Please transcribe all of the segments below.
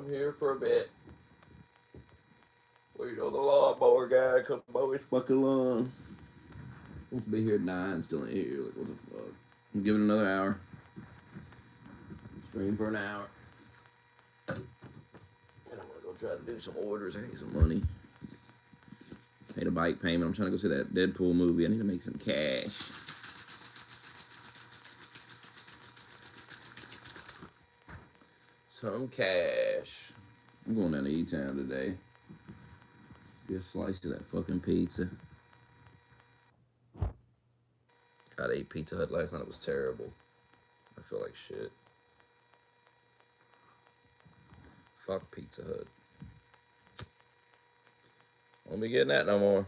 I'm here for a bit. Wait on the lawnmower guy to come mow his fucking lawn. Supposed to be here at 9, still ain't here. Like, what the fuck? I'm give it another hour. Stream for an hour. And I'm gonna go try to do some orders. I need some money. Paid a bike payment. I'm trying to go see that Deadpool movie. I need to make some cash. Some cash. I'm going down to E-Town today. Get a slice of that fucking pizza. God, I ate Pizza Hut last night. It was terrible. I feel like shit. Fuck Pizza Hut. Won't be getting that no more.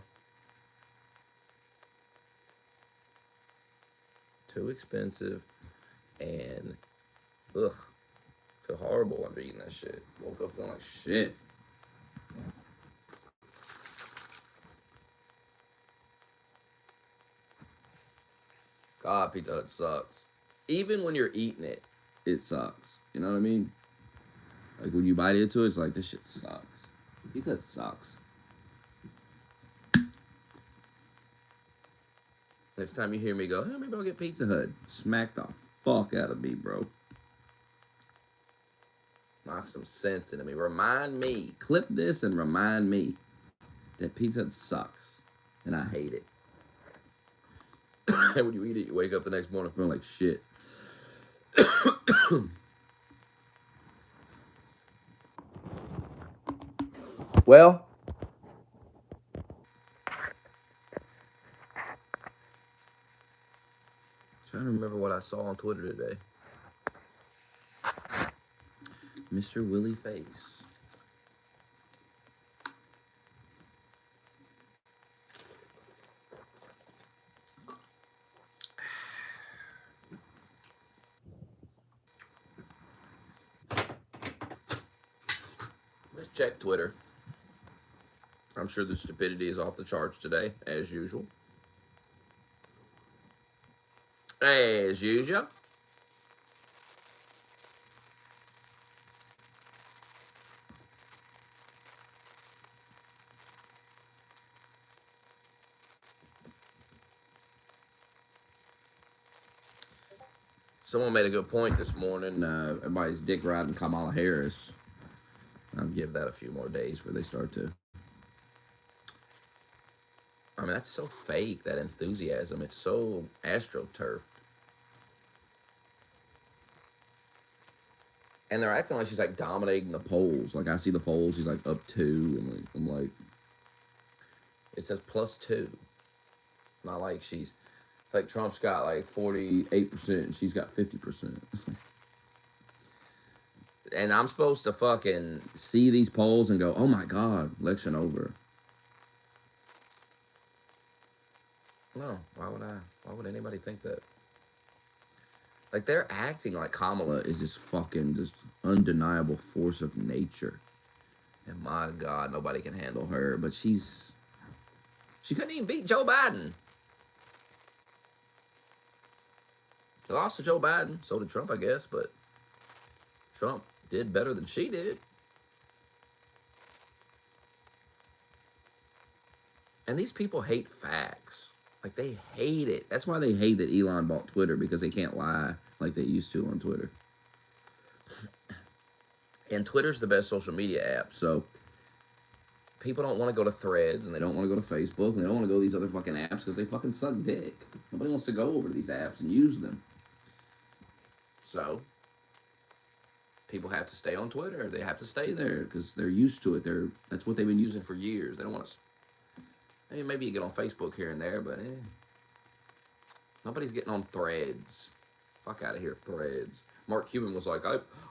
Too expensive. And, ugh. I feel horrible after eating that shit. Woke up feeling like shit. God, Pizza Hut sucks. Even when you're eating it, it sucks. You know what I mean? Like when you bite into it, it's like, this shit sucks. Pizza Hut sucks. Next time you hear me go, hey, maybe I'll get Pizza Hut. Smack the fuck out of me, bro. Knock some sense into me. Remind me. Clip this and remind me that Pizza Hut sucks. And I hate it. And when you eat it, you wake up the next morning feeling like shit. Well, trying to remember what I saw on Twitter today. Mr. Willie Face. Let's check Twitter. I'm sure the stupidity is off the charts today, as usual. As usual. Someone made a good point this morning. Everybody's dick riding Kamala Harris. I'll give that a few more days before they start to. I mean, that's so fake, that enthusiasm. It's so astroturfed. And they're acting like she's like dominating the polls. Like I see the polls, she's like up 2. And I'm like, it says +2. Not like she's, it's like Trump's got like 48% and she's got 50%. And I'm supposed to fucking see these polls and go, oh my God, election over. No, why would anybody think that? Like, they're acting like Kamala is this fucking just undeniable force of nature. And my God, nobody can handle her. But she couldn't even beat Joe Biden. She lost to Joe Biden. So did Trump, I guess. But Trump did better than she did. And these people hate facts. Like, they hate it. That's why they hate that Elon bought Twitter, because they can't lie like they used to on Twitter. And Twitter's the best social media app, so people don't want to go to Threads, and they don't want to go to Facebook, and they don't want to go to these other fucking apps because they fucking suck dick. Nobody wants to go over to these apps and use them. So people have to stay on Twitter. They have to stay there because they're used to it. That's what they've been using for years. They don't want to. I mean, maybe you get on Facebook here and there, but nobody's getting on Threads. Fuck out of here, Threads. Mark Cuban was like,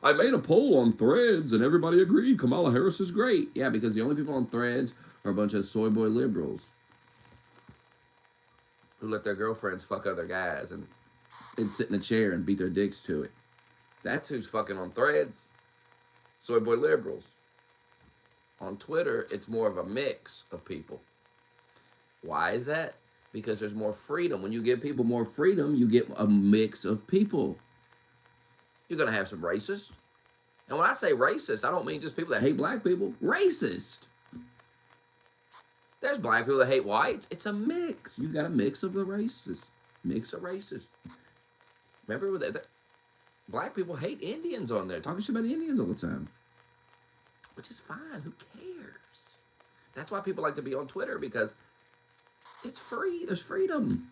I made a poll on Threads and everybody agreed Kamala Harris is great. Yeah, because the only people on Threads are a bunch of soy boy liberals who let their girlfriends fuck other guys and sit in a chair and beat their dicks to it. That's who's fucking on Threads. Soy boy liberals. On Twitter, it's more of a mix of people. Why is that? Because there's more freedom. When you give people more freedom, you get a mix of people. You're going to have some racists. And when I say racist, I don't mean just people that hate black people. Racist. There's black people that hate whites. It's a mix. You got a mix of the races. Mix of races. Remember that black people hate Indians on there, talking shit about Indians all the time. Which is fine. Who cares? That's why people like to be on Twitter, because it's free. There's freedom.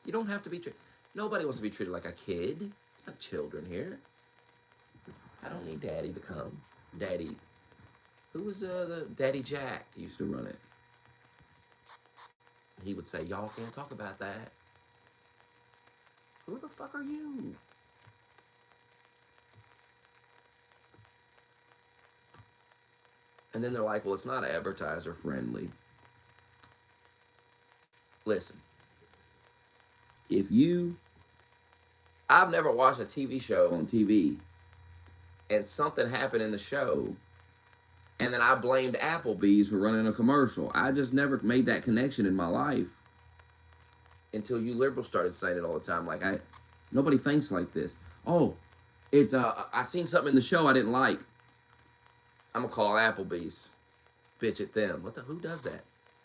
You don't have to be treated. Nobody wants to be treated like a kid. Not children here. I don't need daddy to come. Daddy. Who was the Daddy Jack used to run it? He would say, y'all can't talk about that. Who the fuck are you? And then they're like, well, it's not advertiser friendly. Listen. I've never watched a TV show on TV and something happened in the show and then I blamed Applebee's for running a commercial. I just never made that connection in my life until you liberals started saying it all the time. Like, nobody thinks like this. Oh, it's, I seen something in the show I didn't like. I'm gonna call Applebee's. Bitch at them. Who does that?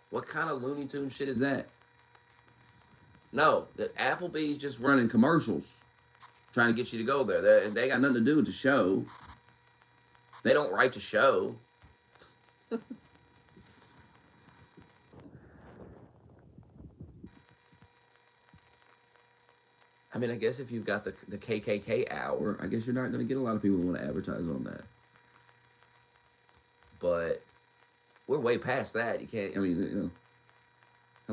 What kind of Looney Tune shit is that? No, the Applebee's just running commercials, trying to get you to go there. They got nothing to do with the show. They don't write the show. I mean, I guess if you've got the KKK hour, I guess you're not going to get a lot of people who want to advertise on that. But we're way past that. You can't, I mean, you know.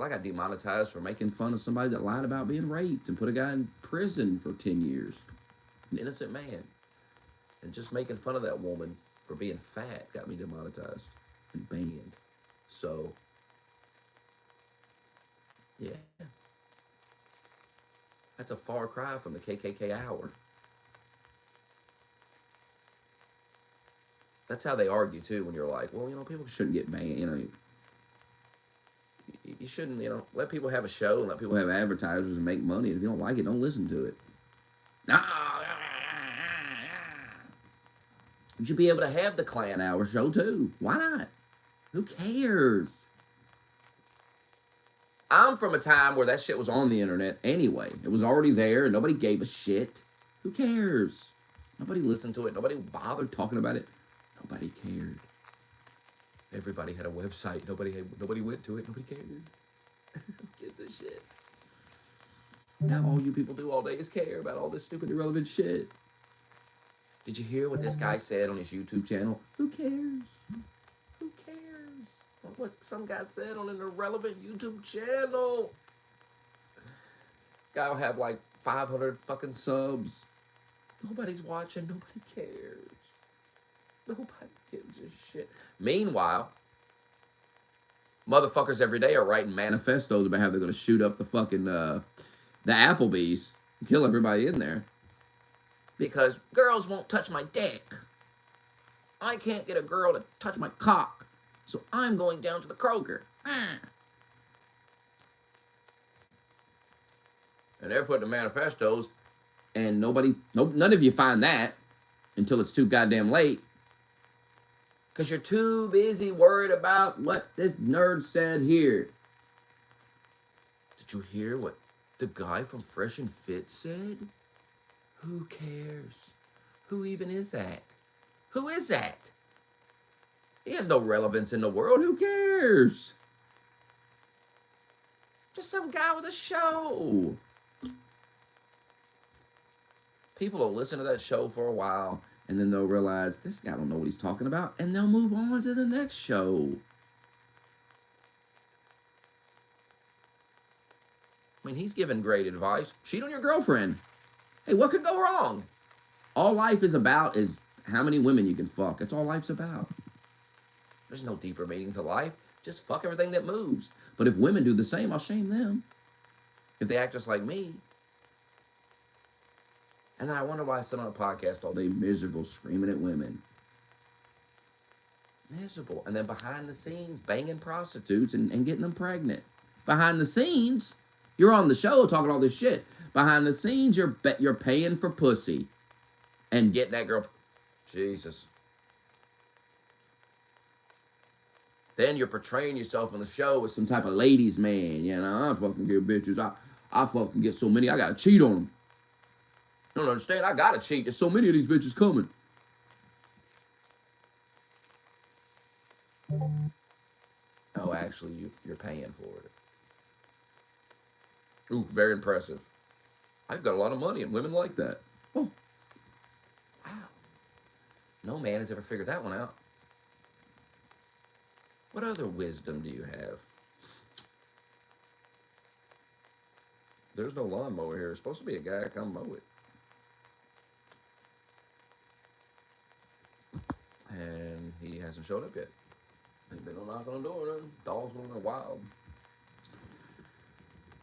I got demonetized for making fun of somebody that lied about being raped and put a guy in prison for 10 years. An innocent man. And just making fun of that woman for being fat got me demonetized and banned. So, yeah. That's a far cry from the KKK hour. That's how they argue, too, when you're like, well, you know, people shouldn't get banned, you know. You shouldn't, you know, let people have a show and let people have advertisers and make money. If you don't like it, don't listen to it. You should be able to have the Klan Hour show, too. Why not? Who cares? I'm from a time where that shit was on the internet anyway. It was already there, and nobody gave a shit. Who cares? Nobody listened to it. Nobody bothered talking about it. Nobody cared. Everybody had a website. Nobody went to it. Nobody cared. Who gives a shit? Now all you people do all day is care about all this stupid, irrelevant shit. Did you hear what this guy said on his YouTube channel? Who cares? Who cares? What some guy said on an irrelevant YouTube channel? Guy will have like 500 fucking subs. Nobody's watching. Nobody cares. Nobody gives a shit. Meanwhile, motherfuckers every day are writing manifestos about how they're going to shoot up the fucking, the Applebee's and kill everybody in there. Because girls won't touch my dick. I can't get a girl to touch my cock. So I'm going down to the Kroger. And they're putting the manifestos, and none of you find that until it's too goddamn late. Because you're too busy worried about what this nerd said here. Did you hear what the guy from Fresh and Fit said? Who cares? Who even is that? Who is that? He has no relevance in the world. Who cares? Just some guy with a show. People will listen to that show for a while, and then they'll realize, this guy don't know what he's talking about, and they'll move on to the next show. I mean, he's giving great advice. Cheat on your girlfriend. Hey, what could go wrong? All life is about is how many women you can fuck. That's all life's about. There's no deeper meaning to life. Just fuck everything that moves. But if women do the same, I'll shame them. If they act just like me. And then I wonder why I sit on a podcast all day miserable, screaming at women. Miserable. And then behind the scenes, banging prostitutes and getting them pregnant. Behind the scenes, you're on the show talking all this shit. Behind the scenes, you're paying for pussy. and get that girl. Jesus. Then you're portraying yourself on the show as some type of ladies' man. You know, I fucking get bitches. I fucking get so many. I gotta cheat on them. You don't understand? I gotta cheat. There's so many of these bitches coming. Oh, actually, you're paying for it. Ooh, very impressive. I've got a lot of money, and women like that. Oh, wow. No man has ever figured that one out. What other wisdom do you have? There's no lawnmower here. It's supposed to be a guy to come mow it. And he hasn't showed up yet. He's been on knocking on the door. Dogs going wild.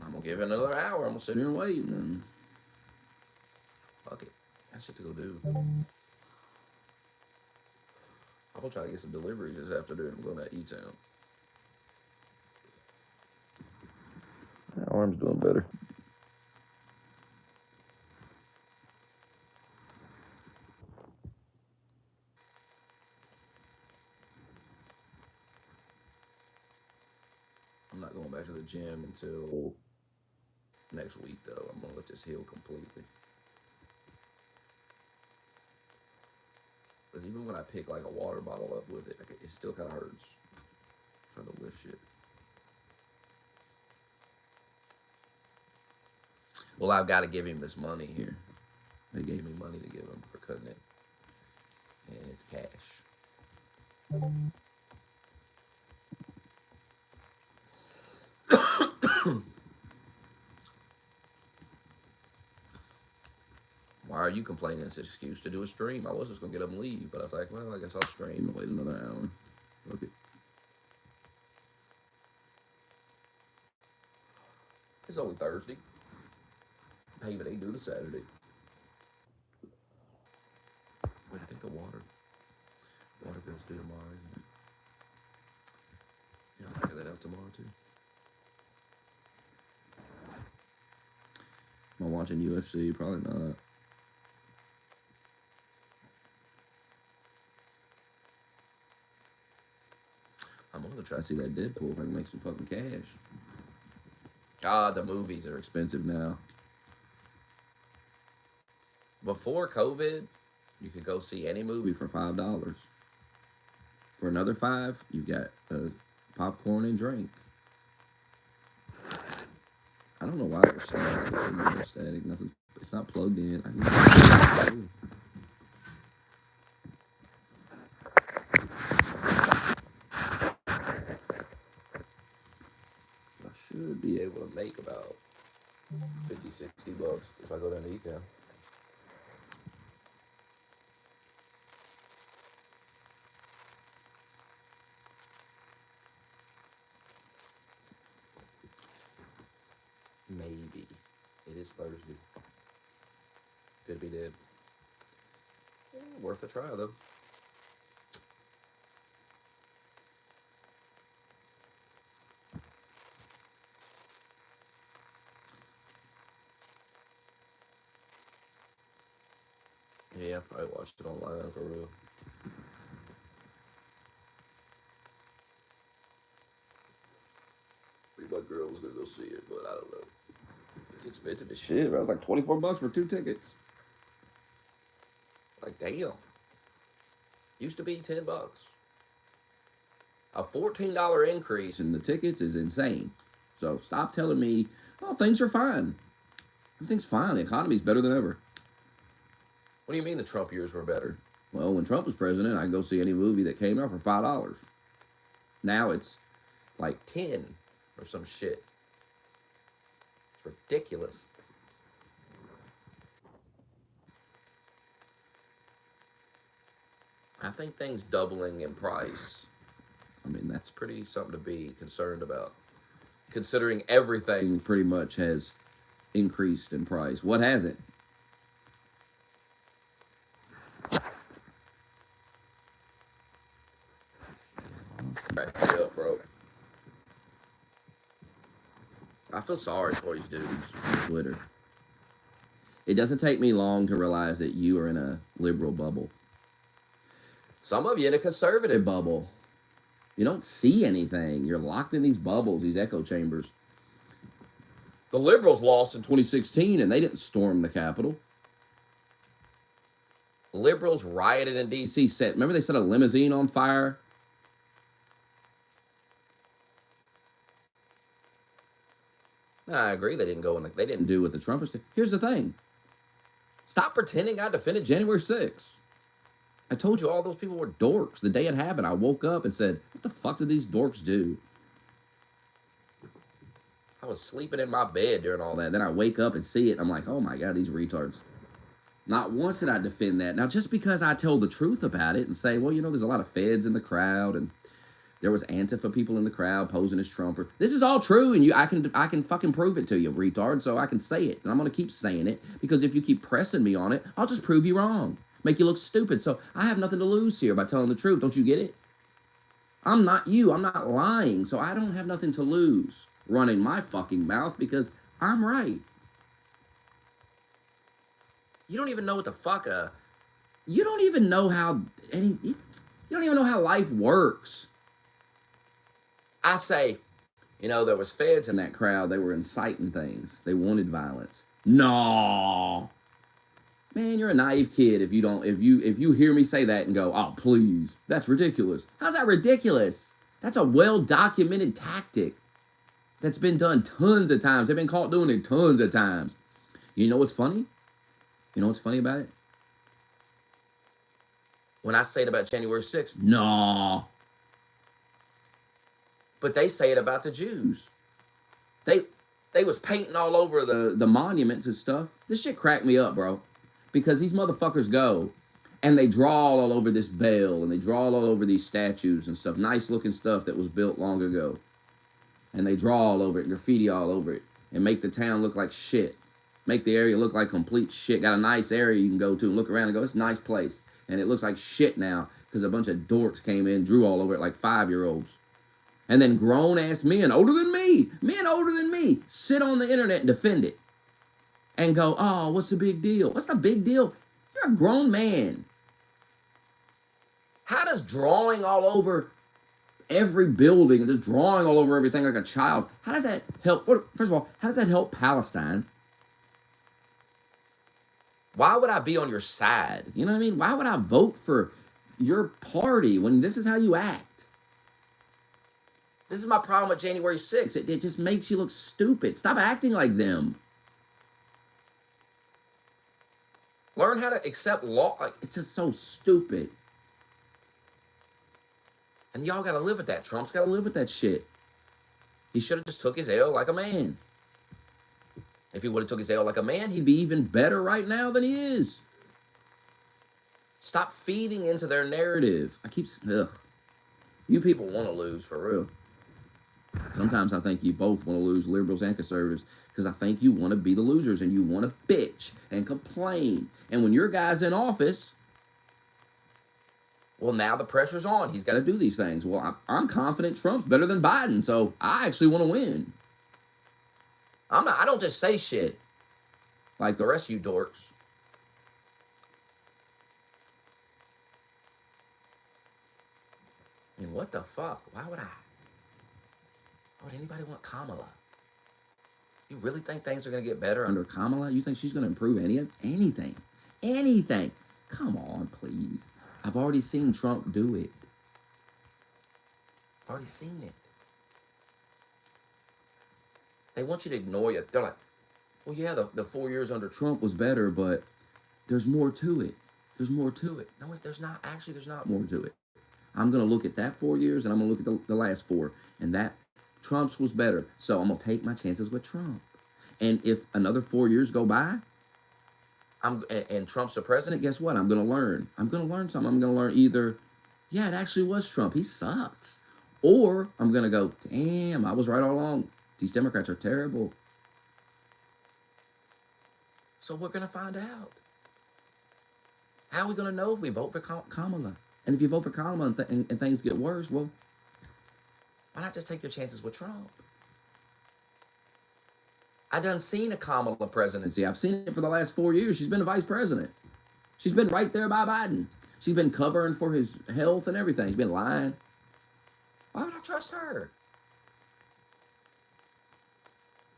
I'm going to give it another hour. I'm going to sit here and wait. And fuck it. That's shit to go do. I'm going to try to get some deliveries this afternoon. I'm going to E-Town. My arm's doing better. I'm not going back to the gym until next week, though. I'm going to let this heal completely. Because even when I pick like a water bottle up with it, it still kind of hurts. Trying to lift shit. Well, I've got to give him this money here. They gave me money to give him for cutting it. And it's cash. Why are you complaining? It's an excuse to do a stream. I was just going to get up and leave, but I was like, well, I guess I'll stream and wait another hour. Okay. It's only Thursday. Payment ain't due to Saturday. Wait, I think the water bill's due tomorrow, isn't it? Yeah, I'll figure that out tomorrow, too. Am I watching UFC? Probably not. I'm gonna try to see that Deadpool if I can make some fucking cash. God, the movies are expensive now. Before COVID, you could go see any movie for $5. For another $5, you got popcorn and drink. I don't know why it's static. It's not static. Nothing. It's not plugged in. I should be able to make about 50, 60 bucks if I go down to E-Town. Maybe. It is Thursday. Could be dead. Worth a try, though. Yeah, I probably watched it online for real. My girl was gonna go see it, but I don't know. It's expensive as shit. It was like $24 for 2 tickets. Like, damn. Used to be $10. A $14 increase in the tickets is insane. So stop telling me, oh, things are fine. Everything's fine. The economy's better than ever. What do you mean the Trump years were better? Well, when Trump was president, I could go see any movie that came out for $5. Now it's like 10 or some shit. It's ridiculous. I think things doubling in price, I mean, that's pretty something to be concerned about. Considering everything pretty much has increased in price. What hasn't? Right, up, bro. I feel sorry for these dudes on Twitter. It doesn't take me long to realize that you are in a liberal bubble. Some of you in a conservative bubble. You don't see anything. You're locked in these bubbles, these echo chambers. The liberals lost in 2016 and they didn't storm the Capitol. Liberals rioted in D.C. Remember they set a limousine on fire? No, I agree. They didn't do what the Trumpers did. Here's the thing. Stop pretending I defended January 6th. I told you all those people were dorks. The day it happened, I woke up and said, what the fuck did these dorks do? I was sleeping in my bed during all that. Then I wake up and see it. And I'm like, oh my God, these retards. Not once did I defend that. Now, just because I told the truth about it and say, well, there's a lot of feds in the crowd and there was Antifa people in the crowd posing as Trumper. This is all true, and I can fucking prove it to you, retard, so I can say it. And I'm going to keep saying it, because if you keep pressing me on it, I'll just prove you wrong. Make you look stupid. So I have nothing to lose here by telling the truth. Don't you get it? I'm not you. I'm not lying, so I don't have nothing to lose running my fucking mouth because I'm right. You don't even know what the fuck you don't even know how you don't even know how life works. I say, there was feds in that crowd. They were inciting things. They wanted violence. No. Man, you're a naive kid if you hear me say that and go, oh, please, that's ridiculous. How's that ridiculous? That's a well-documented tactic that's been done tons of times. They've been caught doing it tons of times. You know what's funny? You know what's funny about it? When I say it about January 6th, no. But they say it about the Jews. They was painting all over the monuments and stuff. This shit cracked me up, bro. Because these motherfuckers go and they draw all over this bell and they draw all over these statues and stuff. Nice looking stuff that was built long ago. And they draw all over it, graffiti all over it, and make the town look like shit. Make the area look like complete shit. Got a nice area you can go to and look around and go, it's a nice place. And it looks like shit now because a bunch of dorks came in, drew all over it like 5-year-olds. And then grown-ass men older than me, sit on the internet and defend it. And go, oh, what's the big deal? What's the big deal? You're a grown man. How does drawing all over every building and just drawing all over everything like a child, how does that help? First of all, how does that help Palestine? Why would I be on your side? You know what I mean? Why would I vote for your party when this is how you act? This is my problem with January 6th. It just makes you look stupid. Stop acting like them. Learn how to accept law. It's just so stupid. And y'all got to live with that. Trump's got to live with that shit. He should have just took his L like a man. If he would have took his L like a man, he'd be even better right now than he is. Stop feeding into their narrative. You people want to lose, for real. Sometimes I think you both want to lose, liberals and conservatives, because I think you want to be the losers and you want to bitch and complain. And when your guy's in office, well, now the pressure's on. He's got to do these things. Well, I'm confident Trump's better than Biden, so I actually want to win. I don't just say shit like the rest of you dorks. I mean, what the fuck? Why would anybody want Kamala? You really think things are going to get better under Kamala? You think she's going to improve anything? Anything? Come on, please. I've already seen Trump do it. I've already seen it. They want you to ignore you. They're like, well, yeah, the 4 years under Trump was better, but there's more to it. There's more to it. No, there's not. Actually, there's not more to it. I'm going to look at that 4 years, and I'm going to look at the last 4, and that Trump's was better. So I'm going to take my chances with Trump. And if another 4 years go by, and Trump's the president, guess what? I'm going to learn. I'm going to learn something. I'm going to learn either, yeah, it actually was Trump. He sucks. Or I'm going to go, damn, I was right all along. These Democrats are terrible. So we're going to find out. How are we going to know if we vote for Kamala? And if you vote for Kamala and things get worse, well, why not just take your chances with Trump? I done seen a Kamala presidency. I've seen it for the last 4 years. She's been a vice president. She's been right there by Biden. She's been covering for his health and everything. She's been lying. Why would I trust her?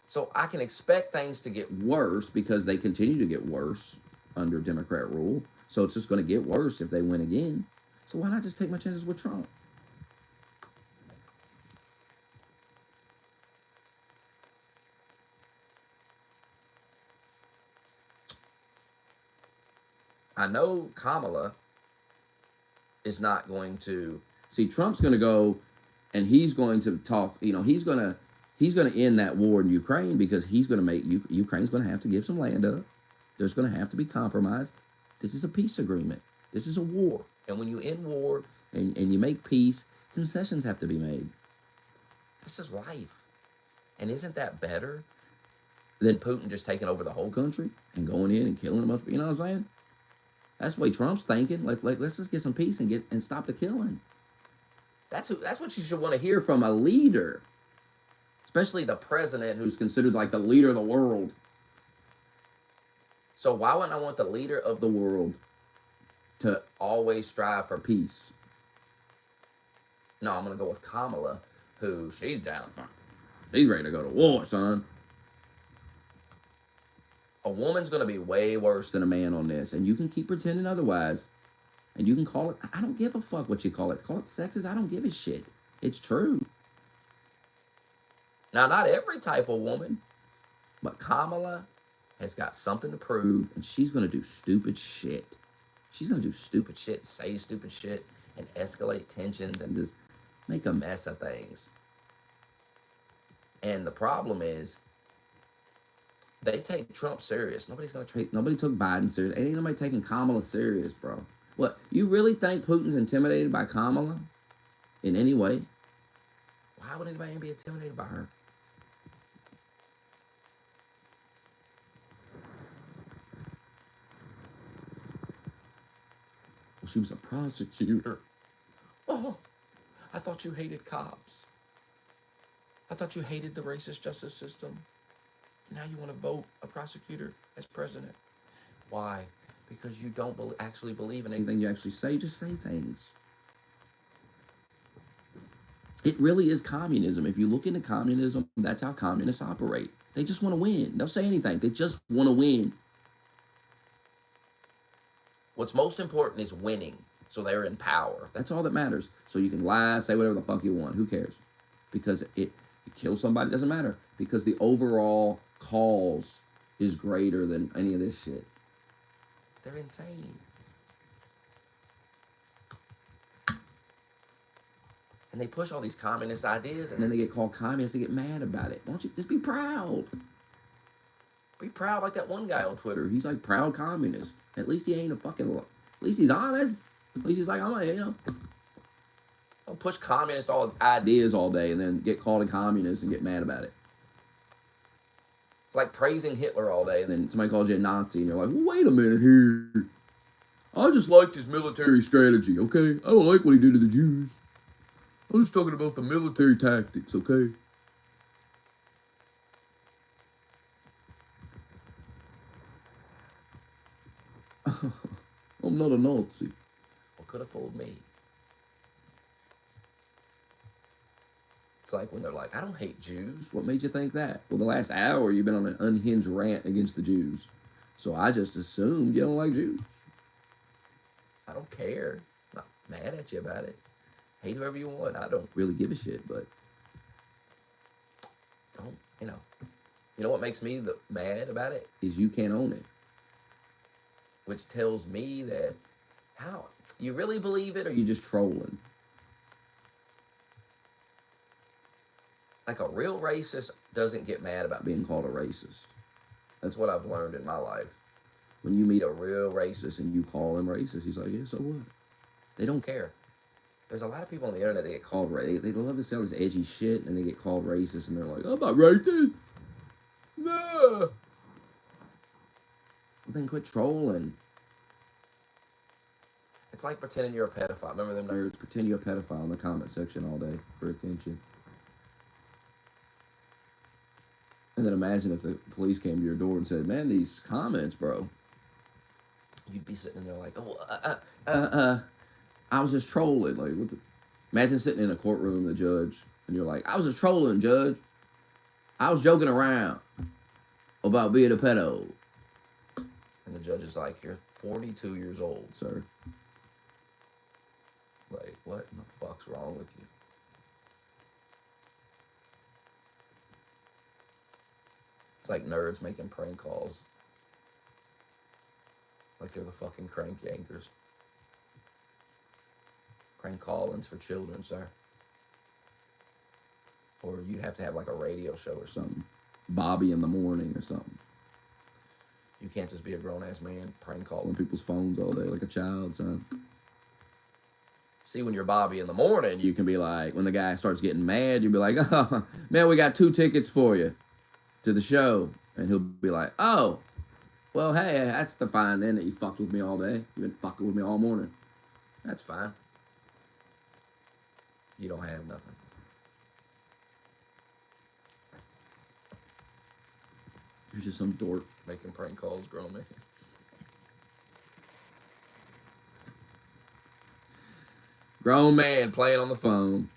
So I can expect things to get worse because they continue to get worse under Democrat rule. So it's just going to get worse if they win again. So why not just take my chances with Trump? I know Kamala is not going to see. Trump's going to go and he's going to talk. He's going to end that war in Ukraine because he's going to make Ukraine's going to have to give some land up. There's going to have to be compromise. This is a peace agreement. This is a war. And when you end war and you make peace, concessions have to be made. This is life. And isn't that better than Putin just taking over the whole country and going in and killing a bunch of, you know what I'm saying? That's the way Trump's thinking. Let's just get some peace and stop the killing. That's what you should want to hear from a leader, especially the president who's considered like the leader of the world. So why wouldn't I want the leader of the world to always strive for peace? No, I'm going to go with Kamala, who she's down. She's ready to go to war, son. A woman's going to be way worse than a man on this, and you can keep pretending otherwise, and you can call it, I don't give a fuck what you call it. Call it sexist, I don't give a shit. It's true. Now, not every type of woman, but Kamala has got something to prove, and she's going to do stupid shit. She's going to do stupid shit, say stupid shit, and escalate tensions, and just make a mess of things. And the problem is, they take Trump serious. Nobody took Biden serious. Ain't nobody taking Kamala serious, bro. What, you really think Putin's intimidated by Kamala in any way? Why would anybody be intimidated by her? Well, she was a prosecutor. Oh, I thought you hated cops. I thought you hated the racist justice system. Now you want to vote a prosecutor as president. Why? Because you don't actually believe in anything you actually say. Just say things. It really is communism. If you look into communism, that's how communists operate. They just want to win. They'll say anything. They just want to win. What's most important is winning. So they're in power. That's all that matters. So you can lie, say whatever the fuck you want. Who cares? Because you kill somebody, it doesn't matter. Because the overall cause is greater than any of this shit. They're insane. And they push all these communist ideas, and then they get called communists. They get mad about it. Why don't you just be proud? Be proud like that one guy on Twitter. He's like proud communist. At least he ain't a fucking. At least he's honest. At least he's like, don't push communist ideas all day and then get called a communist and get mad about it. It's like praising Hitler all day and then somebody calls you a Nazi and you're like, well, wait a minute here. I just liked his military strategy, okay? I don't like what he did to the Jews. I'm just talking about the military tactics, okay? I'm not a Nazi. Well, could have fooled me. It's like when they're like, I don't hate Jews. What made you think that? Well, the last hour you've been on an unhinged rant against the Jews. So I just assumed you don't like Jews. I don't care. I'm not mad at you about it. Hate whoever you want. I don't really give a shit, but don't, you know what makes me mad about it is you can't own it. Which tells me that, how? You really believe it or you just trolling? Like a real racist doesn't get mad about being called a racist. That's what I've learned in my life. When you meet a real racist and you call him racist, he's like, yeah, so what? They don't care. There's a lot of people on the internet that get called racist. They love to sell this edgy shit and they get called racist and they're like, I'm not racist. No. Well, then quit trolling. It's like pretending you're a pedophile. Remember them nerds? Pretend you're a pedophile in the comment section all day for attention. And then imagine if the police came to your door and said, "Man, these comments, bro." You'd be sitting there like, "Oh, I was just trolling." Like, what the? Imagine sitting in a courtroom, the judge, and you're like, "I was just trolling, judge. I was joking around about being a pedo." And the judge is like, "You're 42 years old, sir. Like, what in the fuck's wrong with you?" It's like nerds making prank calls. Like they're the fucking crank yankers. Prank call-ins for children, sir. Or you have to have like a radio show or something. Bobby in the morning or something. You can't just be a grown-ass man prank calling people's phones all day like a child, son. See, when you're Bobby in the morning, you can be like, when the guy starts getting mad, you'll be like, "Oh, man, we got 2 tickets for you to the show." And he'll be like, "Oh, well, hey, that's the fine then that you fucked with me all day. You've been fucking with me all morning. That's fine. You don't have nothing." You're just some dork making prank calls, grown man. Grown man playing on the phone.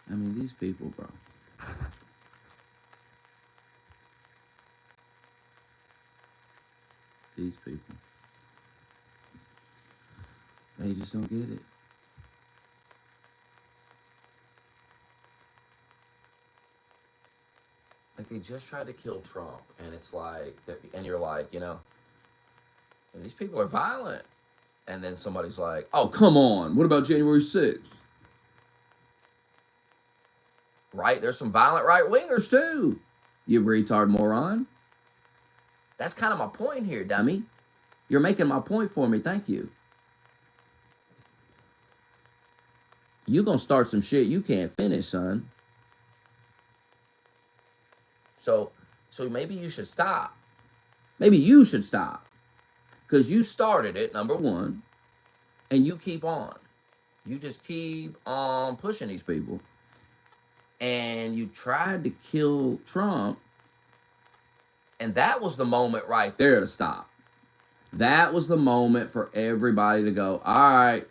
I mean, these people, bro. These people. They just don't get it. Like, they just tried to kill Trump, and it's like, and you're like, these people are violent. And then somebody's like, "Oh, come on. What about January 6th? Right? There's some violent right-wingers, too. You retard moron." That's kind of my point here, dummy. You're making my point for me. Thank you. You gonna start some shit you can't finish, son. So maybe you should stop. Maybe you should stop. Because you started it, number one, and you keep on. You just keep on pushing these people. And you tried to kill Trump, and that was the moment right there to stop. That was the moment for everybody to go, "All right."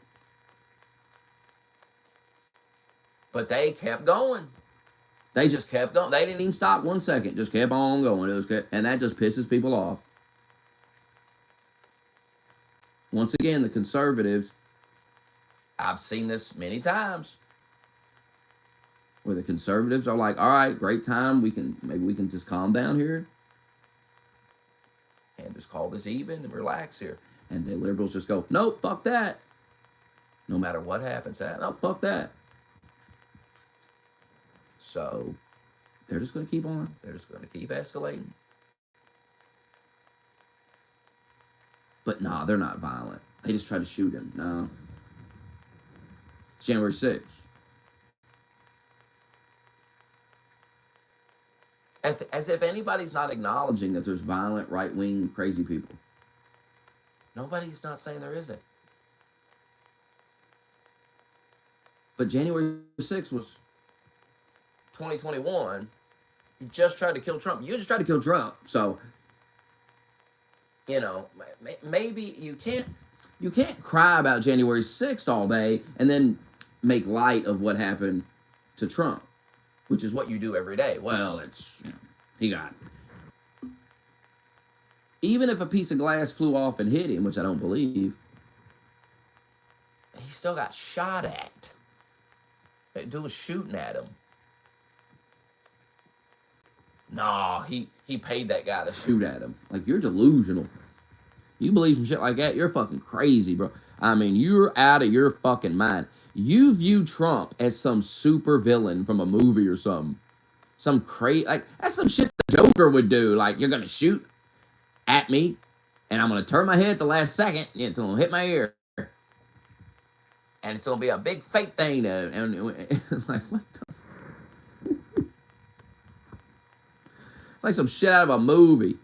But they kept going. They just kept going. They didn't even stop 1 second. Just kept on going. And that just pisses people off. Once again, the conservatives, I've seen this many times, where the conservatives are like, "All right, great time. Maybe we can just calm down here and just call this even and relax here." And the liberals just go, "Nope, fuck that. No matter what happens, no, fuck that." So they're just going to keep on. They're just going to keep escalating. But nah, they're not violent. They just try to shoot him. No. It's January 6th. As if anybody's not acknowledging that there's violent, right-wing, crazy people. Nobody's not saying there isn't. But January 6th was 2021. You just tried to kill Trump. You just tried to kill Trump. So, maybe you can't cry about January 6th all day and then make light of what happened to Trump, which is what you do every day. Well, he got Even if a piece of glass flew off and hit him, which I don't believe, he still got shot at. That dude was shooting at him. Nah, he paid that guy to shoot at him. Like, you're delusional. You believe some shit like that, you're fucking crazy, bro. I mean, you're out of your fucking mind. You view Trump as some super villain from a movie or something. Some crazy, like, that's some shit the Joker would do. Like, you're gonna shoot at me, and I'm gonna turn my head at the last second, and it's gonna hit my ear. And it's gonna be a big fake thing. And like, what the? It's like some shit out of a movie.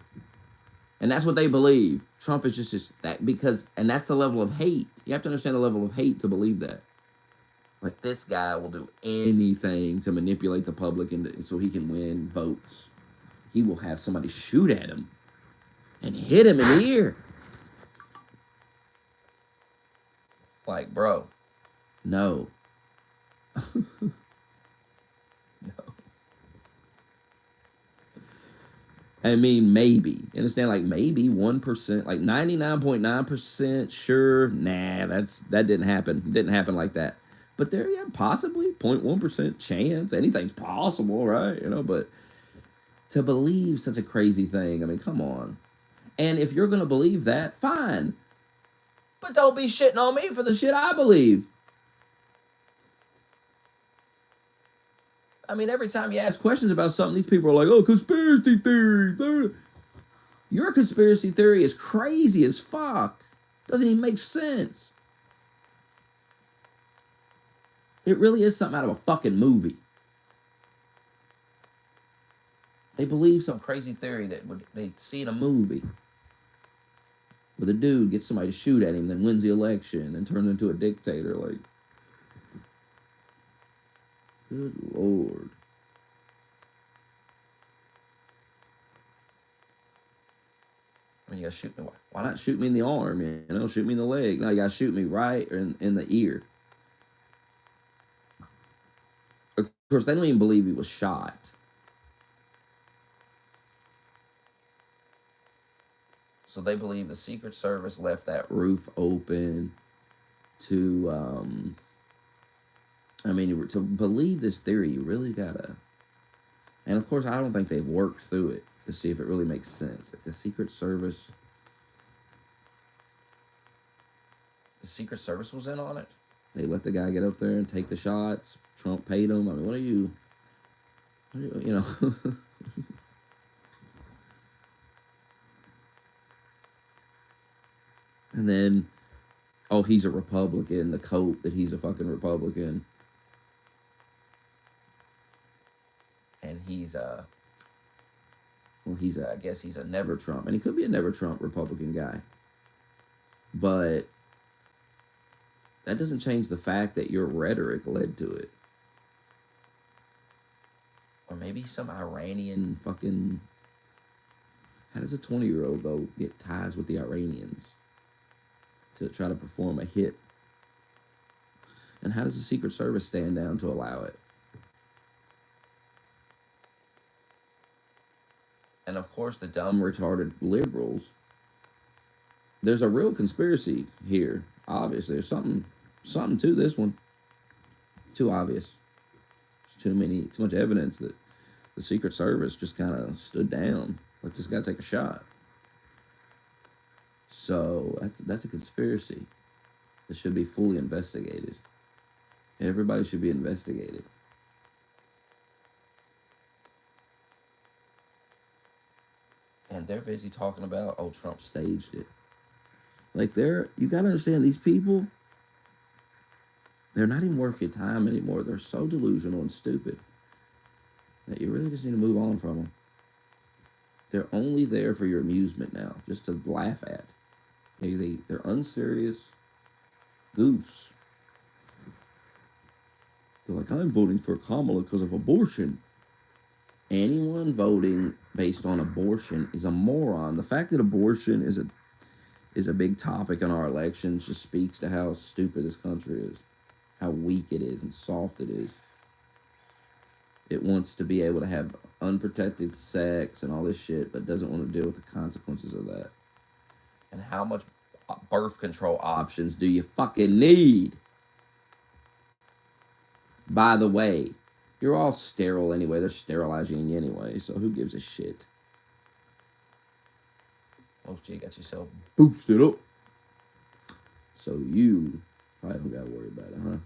And that's what they believe. Trump is just that, because, and that's the level of hate. You have to understand the level of hate to believe that. Like, this guy will do anything to manipulate the public so he can win votes. He will have somebody shoot at him and hit him in the ear. Like, bro, no. No. I mean, maybe. You understand? Like, maybe 1%, like 99.9% sure. Nah, that didn't happen. It didn't happen like that. But there, yeah, possibly 0.1% chance. Anything's possible, right? You know, but to believe such a crazy thing, I mean, come on. And if you're going to believe that, fine. But don't be shitting on me for the shit I believe. I mean, every time you ask questions about something, these people are like, oh, conspiracy theory. Your conspiracy theory is crazy as fuck. Doesn't even make sense. It really is something out of a fucking movie. They believe some crazy theory that they see in a movie. Where the dude gets somebody to shoot at him, then wins the election, and turns into a dictator. Like, good Lord. I mean, you gotta shoot me. Why not shoot me in the arm? You know, shoot me in the leg. No, you gotta shoot me right in the ear. Of course, they don't even believe he was shot. So they believe the Secret Service left that roof open to, I mean, to believe this theory, you really gotta, and of course, I don't think they've worked through it to see if it really makes sense. Like, the Secret Service was in on it. They let the guy get up there and take the shots. Trump paid him. I mean, what are you know? And then, oh, he's a Republican. The coat that he's a fucking Republican. And I guess he's a never Trump. And he could be a never Trump Republican guy. But that doesn't change the fact that your rhetoric led to it. Or maybe some Iranian fucking... How does a 20-year-old, though, get ties with the Iranians to try to perform a hit? And how does the Secret Service stand down to allow it? And of course, the dumb, retarded liberals. There's a real conspiracy here. Obviously, there's something to this one. Too obvious. There's too much evidence that the Secret Service just kind of stood down. Let this guy take a shot. So that's a conspiracy that should be fully investigated. Everybody should be investigated. And they're busy talking about, oh, Trump staged it. Like, you gotta understand, these people, they're not even worth your time anymore. They're so delusional and stupid that you really just need to move on from them. They're only there for your amusement now, just to laugh at. They're unserious goofs. They're like, I'm voting for Kamala because of abortion. Anyone voting based on abortion is a moron. The fact that abortion is a big topic in our elections just speaks to how stupid this country is, how weak it is and soft it is. It wants to be able to have unprotected sex and all this shit, but doesn't want to deal with the consequences of that. And how much birth control options do you fucking need? By the way, you're all sterile anyway. They're sterilizing you anyway, so who gives a shit? Most of you got yourself boosted up. So you probably don't gotta worry about it, huh?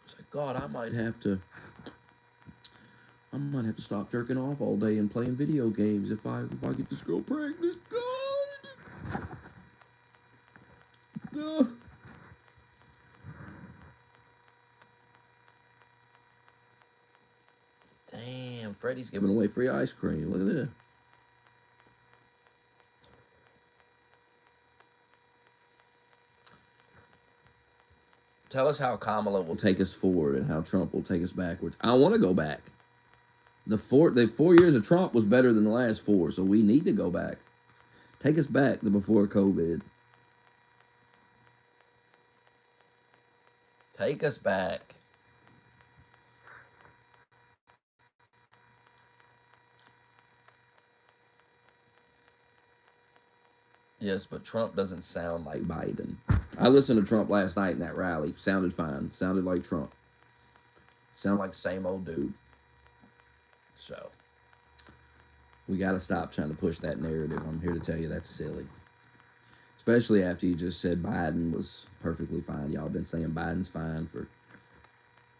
It's like, God, I might have to stop jerking off all day and playing video games if I get this girl pregnant. God. Damn, Freddie's giving away free ice cream. Look at this. Tell us how Kamala will take us forward and how Trump will take us backwards. I want to go back. The 4 years of Trump was better than the last 4, so we need to go back. Take us back to before COVID. Take us back. Yes, but Trump doesn't sound like Biden. I listened to Trump last night in that rally. Sounded fine. Sounded like Trump. Sounded like same old dude. So, we got to stop trying to push that narrative. I'm here to tell you that's silly. Especially after you just said Biden was perfectly fine. Y'all been saying Biden's fine for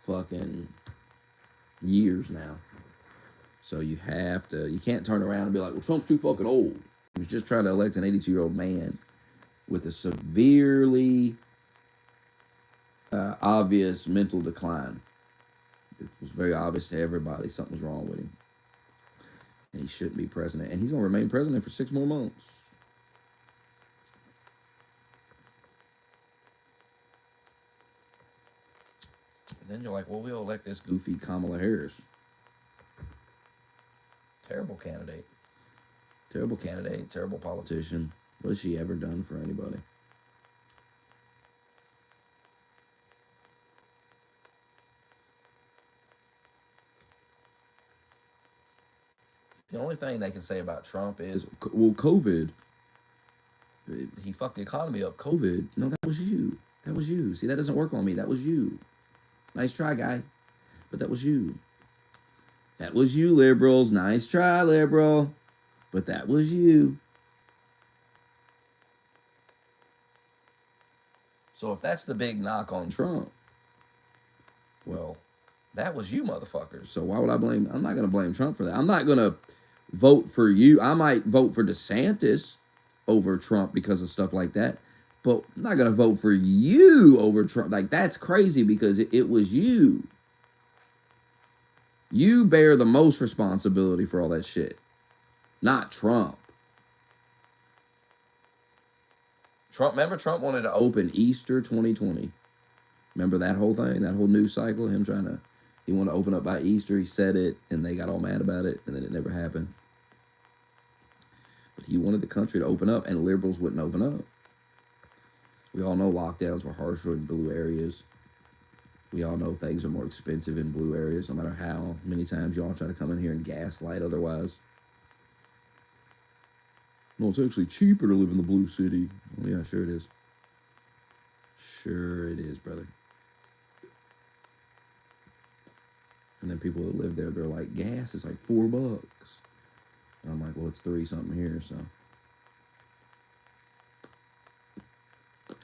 fucking years now. So you can't turn around and be like, well, Trump's too fucking old. He was just trying to elect an 82-year-old man with a severely obvious mental decline. It was very obvious to everybody something was wrong with him. And he shouldn't be president. And he's going to remain president for 6 more months. And then you're like, well, we'll elect this goofy Kamala Harris. Terrible candidate. Terrible candidate, terrible politician. What has she ever done for anybody? The only thing they can say about Trump is, well, COVID. He fucked the economy up. COVID. No, that was you. That was you. See, that doesn't work on me. That was you. Nice try, guy. But that was you. That was you, liberals. Nice try, liberal. But that was you. So if that's the big knock on Trump, well, that was you, motherfuckers. So why would I blame? I'm not going to blame Trump for that. I'm not going to vote for you. I might vote for DeSantis over Trump because of stuff like that. But I'm not going to vote for you over Trump. Like, that's crazy because it was you. You bear the most responsibility for all that shit. Not Trump. Remember Trump wanted to open Easter 2020. Remember that whole thing, that whole news cycle, he wanted to open up by Easter. He said it, and they got all mad about it, and then it never happened. But he wanted the country to open up, and liberals wouldn't open up. We all know lockdowns were harsher in blue areas. We all know things are more expensive in blue areas, no matter how many times y'all try to come in here and gaslight otherwise. No, it's actually cheaper to live in the blue city. Oh, yeah, sure it is. Sure it is, brother. And then people that live there, they're like, gas is like $4. And I'm like, well, it's 3 something here, so.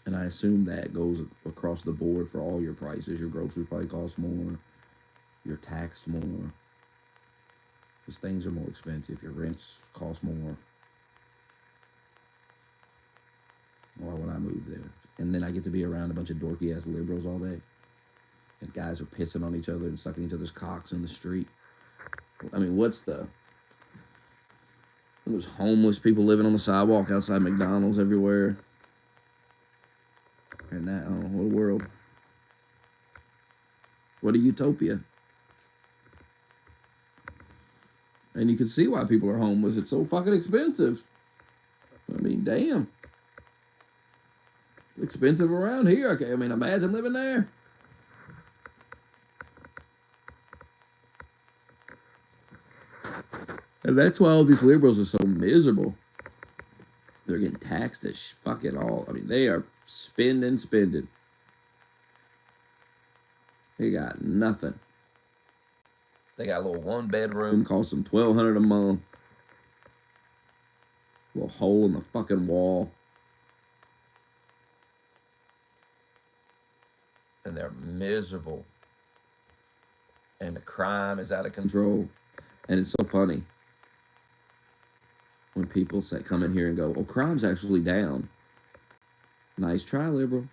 And I assume that goes across the board for all your prices. Your groceries probably cost more. You're taxed more. Because things are more expensive. Your rents cost more. Why would I move there? And then I get to be around a bunch of dorky-ass liberals all day. And guys are pissing on each other and sucking each other's cocks in the street. I mean, there's homeless people living on the sidewalk outside McDonald's everywhere. And that, oh, what a world. What a utopia. And you can see why people are homeless. It's so fucking expensive. I mean, damn. It's expensive around here. Okay, I mean, imagine living there. And that's why all these liberals are so miserable. They're getting taxed as fuck it all. I mean, they are spending. They got nothing. They got a little 1-bedroom, cost them $1,200 a month. A little hole in the fucking wall. And they're miserable. And the crime is out of control. And it's so funny when people come in here and go, oh, crime's actually down. Nice try, liberal.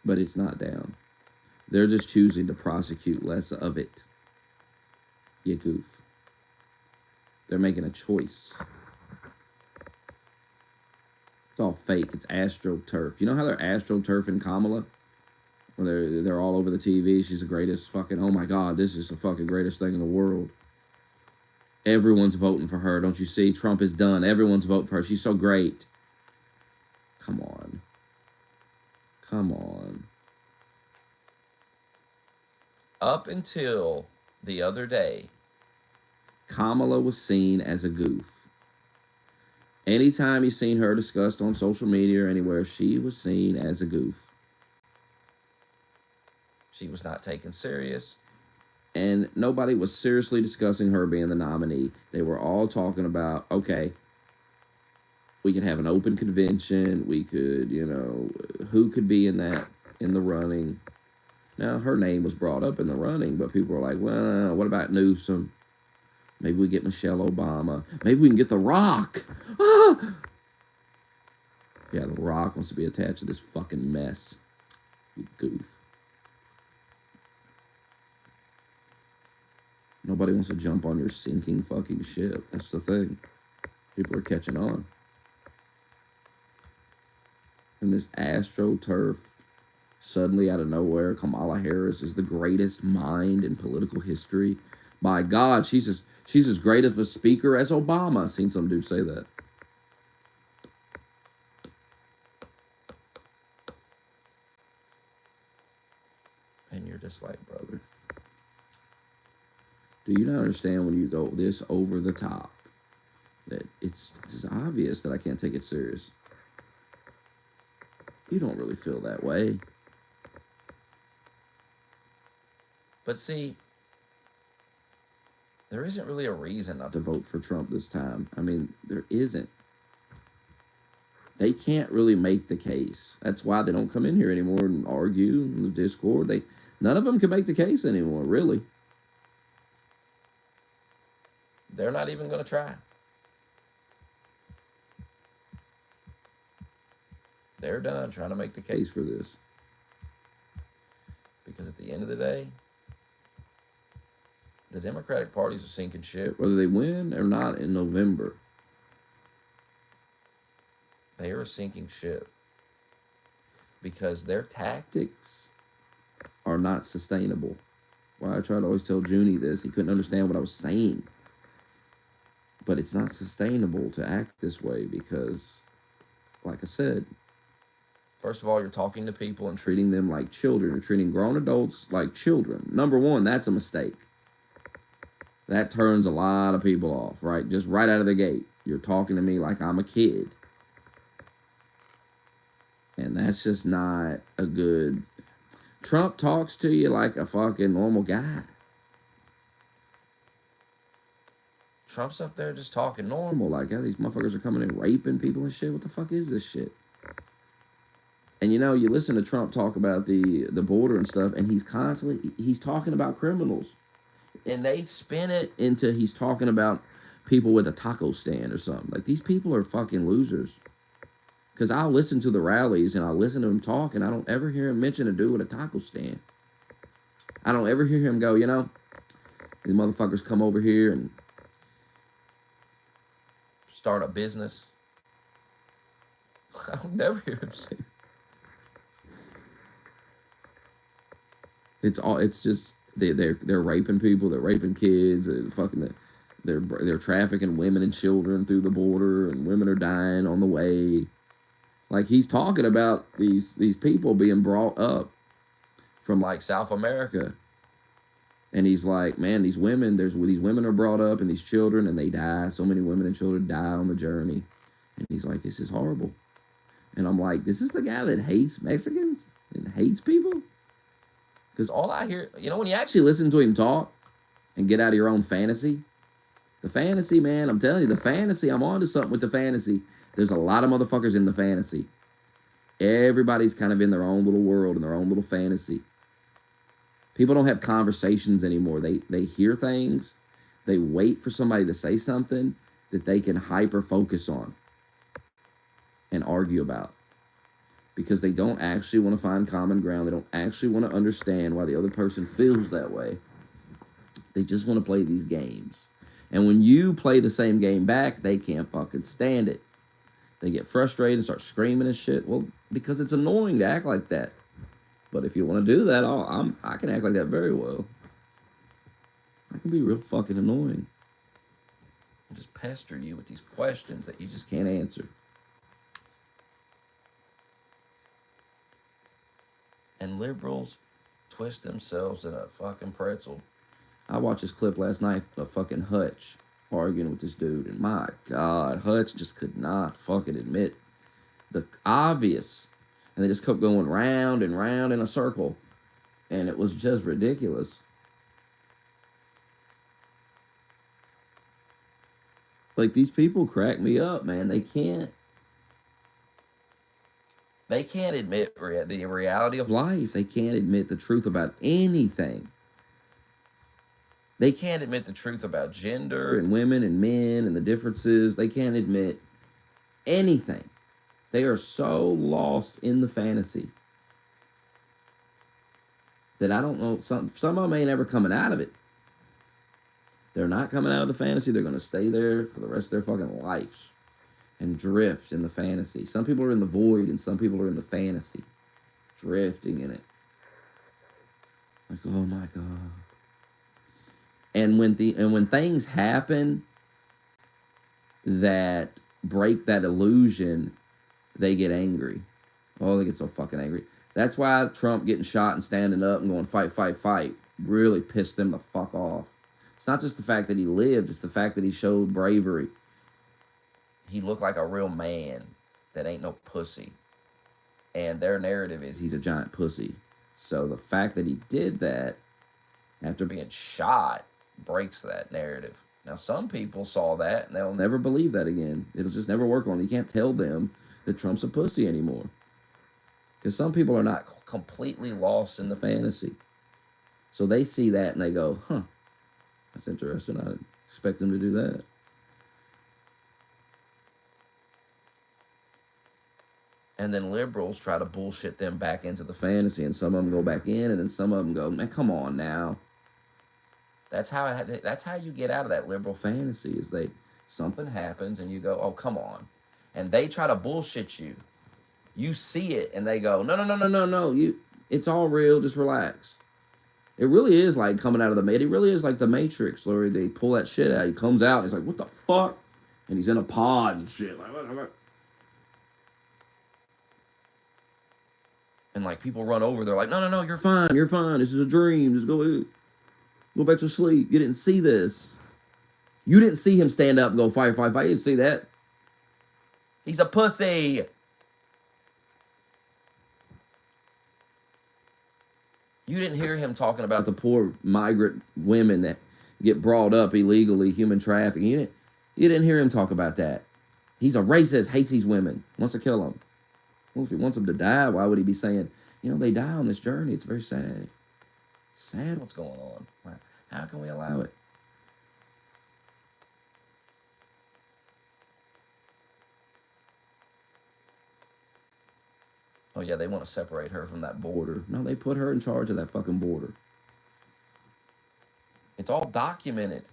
But it's not down. They're just choosing to prosecute less of it. You goof. They're making a choice. It's all fake. It's AstroTurf. You know how they're AstroTurfing Kamala? Well, they're all over the TV. She's the greatest fucking, oh my God, this is the fucking greatest thing in the world. Everyone's voting for her. Don't you see? Trump is done. Everyone's voting for her. She's so great. Come on. Come on. Up until the other day, Kamala was seen as a goof. Anytime you seen her discussed on social media or anywhere, she was seen as a goof. She was not taken serious. And nobody was seriously discussing her being the nominee. They were all talking about, okay, we could have an open convention. We could, who could be in the running. Now, her name was brought up in the running, but people were like, well, what about Newsom? Maybe we get Michelle Obama. Maybe we can get The Rock. Ah! Yeah, The Rock wants to be attached to this fucking mess. You goof. Nobody wants to jump on your sinking fucking ship. That's the thing. People are catching on. And this AstroTurf, suddenly out of nowhere, Kamala Harris is the greatest mind in political history. By God, she's as great of a speaker as Obama. I've seen some dude say that. And you're just like, brother, do you not understand when you go this over the top that it's obvious that I can't take it serious? You don't really feel that way. But see, there isn't really a reason not to vote for Trump this time. I mean, there isn't. They can't really make the case. That's why they don't come in here anymore and argue in the Discord. None of them can make the case anymore, really. They're not even going to try. They're done trying to make the case for this. Because at the end of the day, the Democratic parties are sinking ship. Whether they win or not in November, they are a sinking ship. Because their tactics are not sustainable. Well, I try to always tell Junie this. He couldn't understand what I was saying. But it's not sustainable to act this way because, like I said, first of all, you're talking to people and treating them like children. You're treating grown adults like children. Number one, that's a mistake. That turns a lot of people off, right? Just right out of the gate. You're talking to me like I'm a kid. And that's just not a good... Trump talks to you like a fucking normal guy. Trump's up there just talking normal. Like, yeah, these motherfuckers are coming and raping people and shit. What the fuck is this shit? And you listen to Trump talk about the border and stuff, and he's talking about criminals. And they spin it into he's talking about people with a taco stand or something. Like, these people are fucking losers. Because I'll listen to the rallies and I'll listen to him talk, and I don't ever hear him mention a dude with a taco stand. I don't ever hear him go, these motherfuckers come over here and start a business. I'll never hear him say it's just they're raping people, they're raping kids, They're trafficking women and children through the border, and women are dying on the way. Like, he's talking about these people being brought up from like South America, and he's like, man, these women are brought up, and these children, and they die. So many women and children die on the journey, and he's like, this is horrible. And I'm like, this is the guy that hates Mexicans and hates people? Because all I hear, when you actually listen to him talk and get out of your own fantasy, the fantasy, man, I'm telling you, the fantasy, I'm on to something with the fantasy. There's a lot of motherfuckers in the fantasy. Everybody's kind of in their own little world, in their own little fantasy. People don't have conversations anymore. They hear things. They wait for somebody to say something that they can hyper-focus on and argue about. Because they don't actually want to find common ground. They don't actually want to understand why the other person feels that way. They just want to play these games. And when you play the same game back, they can't fucking stand it. They get frustrated and start screaming and shit. Well, because it's annoying to act like that. But if you want to do that, I can act like that very well. I can be real fucking annoying. I just pester you with these questions that you just can't answer. And liberals twist themselves in a fucking pretzel. I watched this clip last night of fucking Hutch arguing with this dude, and my God, Hutch just could not fucking admit the obvious. And they just kept going round and round in a circle, and it was just ridiculous. Like, these people crack me up, man. They can't admit the reality of life. They can't admit the truth about anything. They can't admit the truth about gender and women and men and the differences. They can't admit anything. They are so lost in the fantasy that I don't know. Some of them ain't ever coming out of it. They're not coming out of the fantasy. They're going to stay there for the rest of their fucking lives and drift in the fantasy. Some people are in the void, and some people are in the fantasy, drifting in it. Like, oh my God. And when things happen that break that illusion, they get angry. Oh, they get so fucking angry. That's why Trump getting shot and standing up and going fight, fight, fight really pissed them the fuck off. It's not just the fact that he lived, it's the fact that he showed bravery. He looked like a real man that ain't no pussy. And their narrative is he's a giant pussy. So the fact that he did that after being shot breaks that narrative. Now, some people saw that and they'll never believe that again. It'll just never work on them. You can't tell them that Trump's a pussy anymore. Because some people are not completely lost in the fantasy. So they see that and they go, huh, that's interesting. I didn't expect them to do that. And then liberals try to bullshit them back into the fantasy, and some of them go back in, and then some of them go, man, come on now. That's how you get out of that liberal fantasy, is something happens and you go, oh, come on. And they try to bullshit you. You see it and they go, no. It's all real, just relax. It really is like coming out of it really is like the Matrix, where they pull that shit out. He comes out and he's like, what the fuck? And he's in a pod and shit. And like people run over, they're like, no, you're fine. This is a dream. Just go back to sleep. You didn't see this. You didn't see him stand up and go fight, fight, fight. You didn't see that. He's a pussy. You didn't hear him talking about the poor migrant women that get brought up illegally, human trafficking. You didn't hear him talk about that. He's a racist, hates these women, wants to kill them. Well, if he wants them to die, why would he be saying, they die on this journey? It's very sad. Sad what's going on. How can we allow it? Oh, yeah, they want to separate her from that border. No, they put her in charge of that fucking border. It's all documented.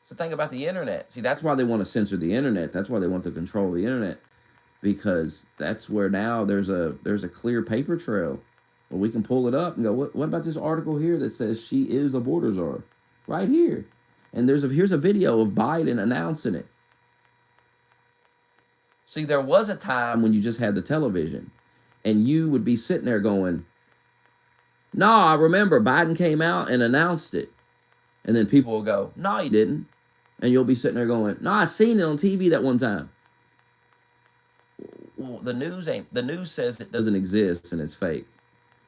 It's the thing about the internet. See, that's why they want to censor the internet. That's why they want to control the internet. Because that's where now there's a clear paper trail where we can pull it up and go, what about this article here that says she is a border czar? Right here. And here's a video of Biden announcing it. See, there was a time when you just had the television, and you would be sitting there going, no, I remember Biden came out and announced it. And then people will go, no, he didn't. And you'll be sitting there going, no, I seen it on TV that one time. Well, the news says it doesn't exist and it's fake.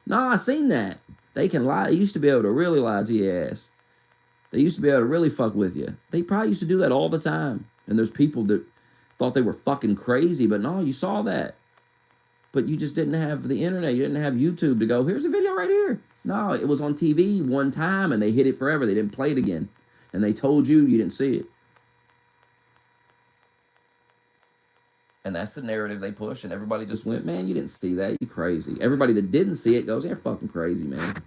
No, I seen that. They can lie. They used to be able to really lie to your ass. They used to be able to really fuck with you. They probably used to do that all the time. And there's people that thought they were fucking crazy, but no, you saw that. But you just didn't have the internet. You didn't have YouTube to go, here's a video right here. No, it was on TV one time and they hid it forever. They didn't play it again. And they told you didn't see it. And that's the narrative they push. And everybody just went, man, you didn't see that. You crazy. Everybody that didn't see it goes, you're fucking crazy, man.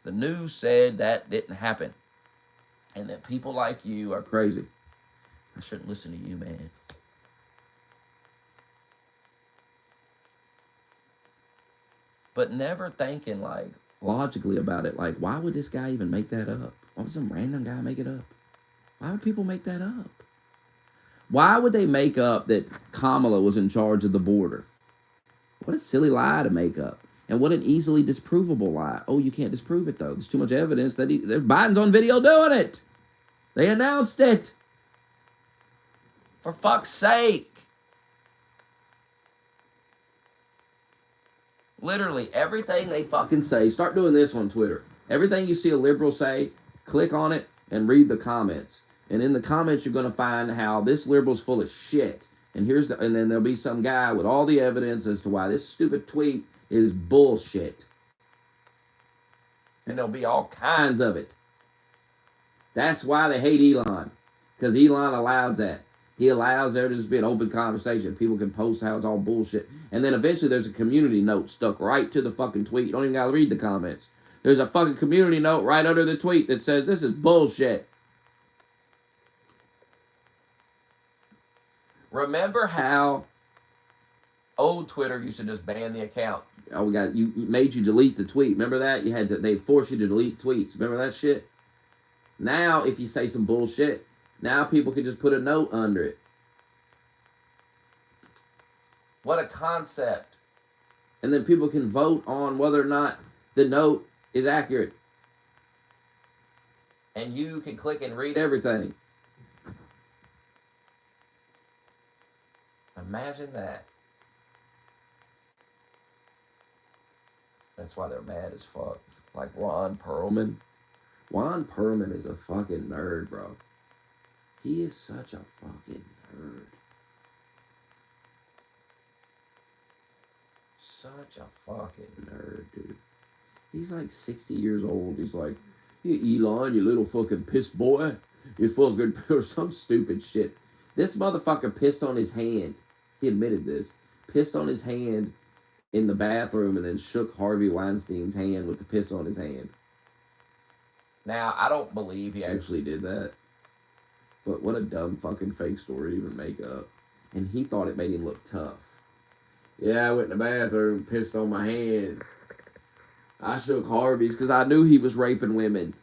The news said that didn't happen. And that people like you are crazy. I shouldn't listen to you, man. But never thinking, like, logically about it. Like, why would this guy even make that up? Why would some random guy make it up? Why would people make that up? Why would they make up that Kamala was in charge of the border? What a silly lie to make up. And what an easily disprovable lie. Oh, you can't disprove it, though. There's too much evidence that Biden's on video doing it. They announced it. For fuck's sake. Literally, everything they fucking say, start doing this on Twitter. Everything you see a liberal say, click on it and read the comments. And in the comments, you're going to find how this liberal's full of shit. And then there'll be some guy with all the evidence as to why this stupid tweet is bullshit. And there'll be all kinds of it. That's why they hate Elon. Because Elon allows that. He allows there to just be an open conversation. People can post how it's all bullshit. And then eventually there's a community note stuck right to the fucking tweet. You don't even got to read the comments. There's a fucking community note right under the tweet that says this is bullshit. Remember how old Twitter used to just ban the account? Oh, you made you delete the tweet. Remember that? They forced you to delete tweets. Remember that shit? Now, if you say some bullshit, now people can just put a note under it. What a concept. And then people can vote on whether or not the note is accurate. And you can click and read everything. Imagine that. That's why they're mad as fuck. Like Ron Perlman. Ron Perlman is a fucking nerd, bro. He is such a fucking nerd. Such a fucking nerd, dude. He's like 60 years old. He's like, "Hey, Elon, you little fucking piss boy. You fucking," or some stupid shit. This motherfucker pissed on his hand. He admitted this. Pissed on his hand in the bathroom and then shook Harvey Weinstein's hand with the piss on his hand. Now, I don't believe he actually did that. But what a dumb fucking fake story to even make up. And he thought it made him look tough. Yeah, I went in the bathroom, pissed on my hand. I shook Harvey's because I knew he was raping women.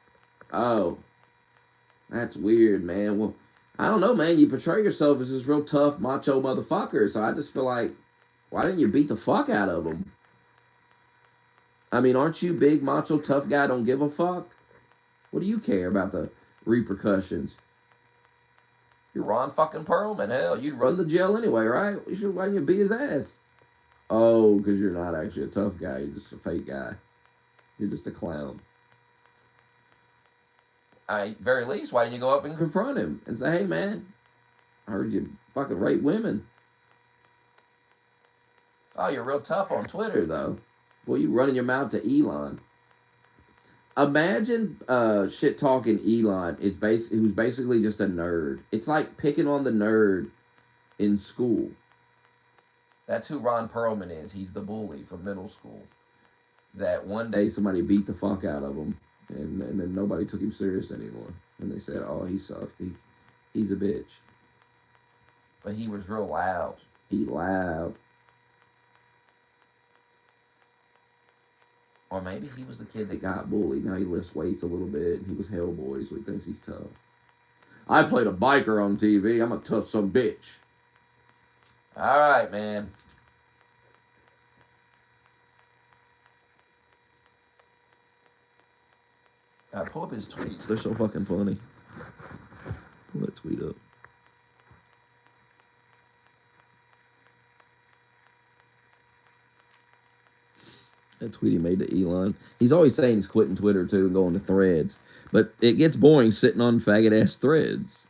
Oh. That's weird, man. Well, I don't know, man. You portray yourself as this real tough, macho motherfucker. So I just feel like, why didn't you beat the fuck out of him? I mean, aren't you big, macho, tough guy, don't give a fuck? What do you care about the repercussions? You're Ron fucking Perlman. Hell, you'd run the jail anyway, right? Why didn't you beat his ass? Oh, because you're not actually a tough guy. You're just a fake guy. You're just a clown. At very least, why didn't you go up and confront him and say, hey, man, I heard you fucking rape women. Oh, you're real tough on Twitter, though. Boy, you running your mouth to Elon. Imagine shit-talking Elon who's basically just a nerd. It's like picking on the nerd in school. That's who Ron Perlman is. He's the bully from middle school. That one day somebody beat the fuck out of him, and then nobody took him serious anymore. And they said, oh, he sucked. He's a bitch. But he was real loud. He loud. Or maybe he was the kid that got bullied. Now he lifts weights a little bit. He was Hellboy, so he thinks he's tough. I played a biker on TV. I'm a tough son of a bitch. All right, man. Pull up his tweets. They're so fucking funny. Pull that tweet up. That tweet he made to Elon. He's always saying he's quitting Twitter too and going to Threads. But it gets boring sitting on faggot-ass Threads.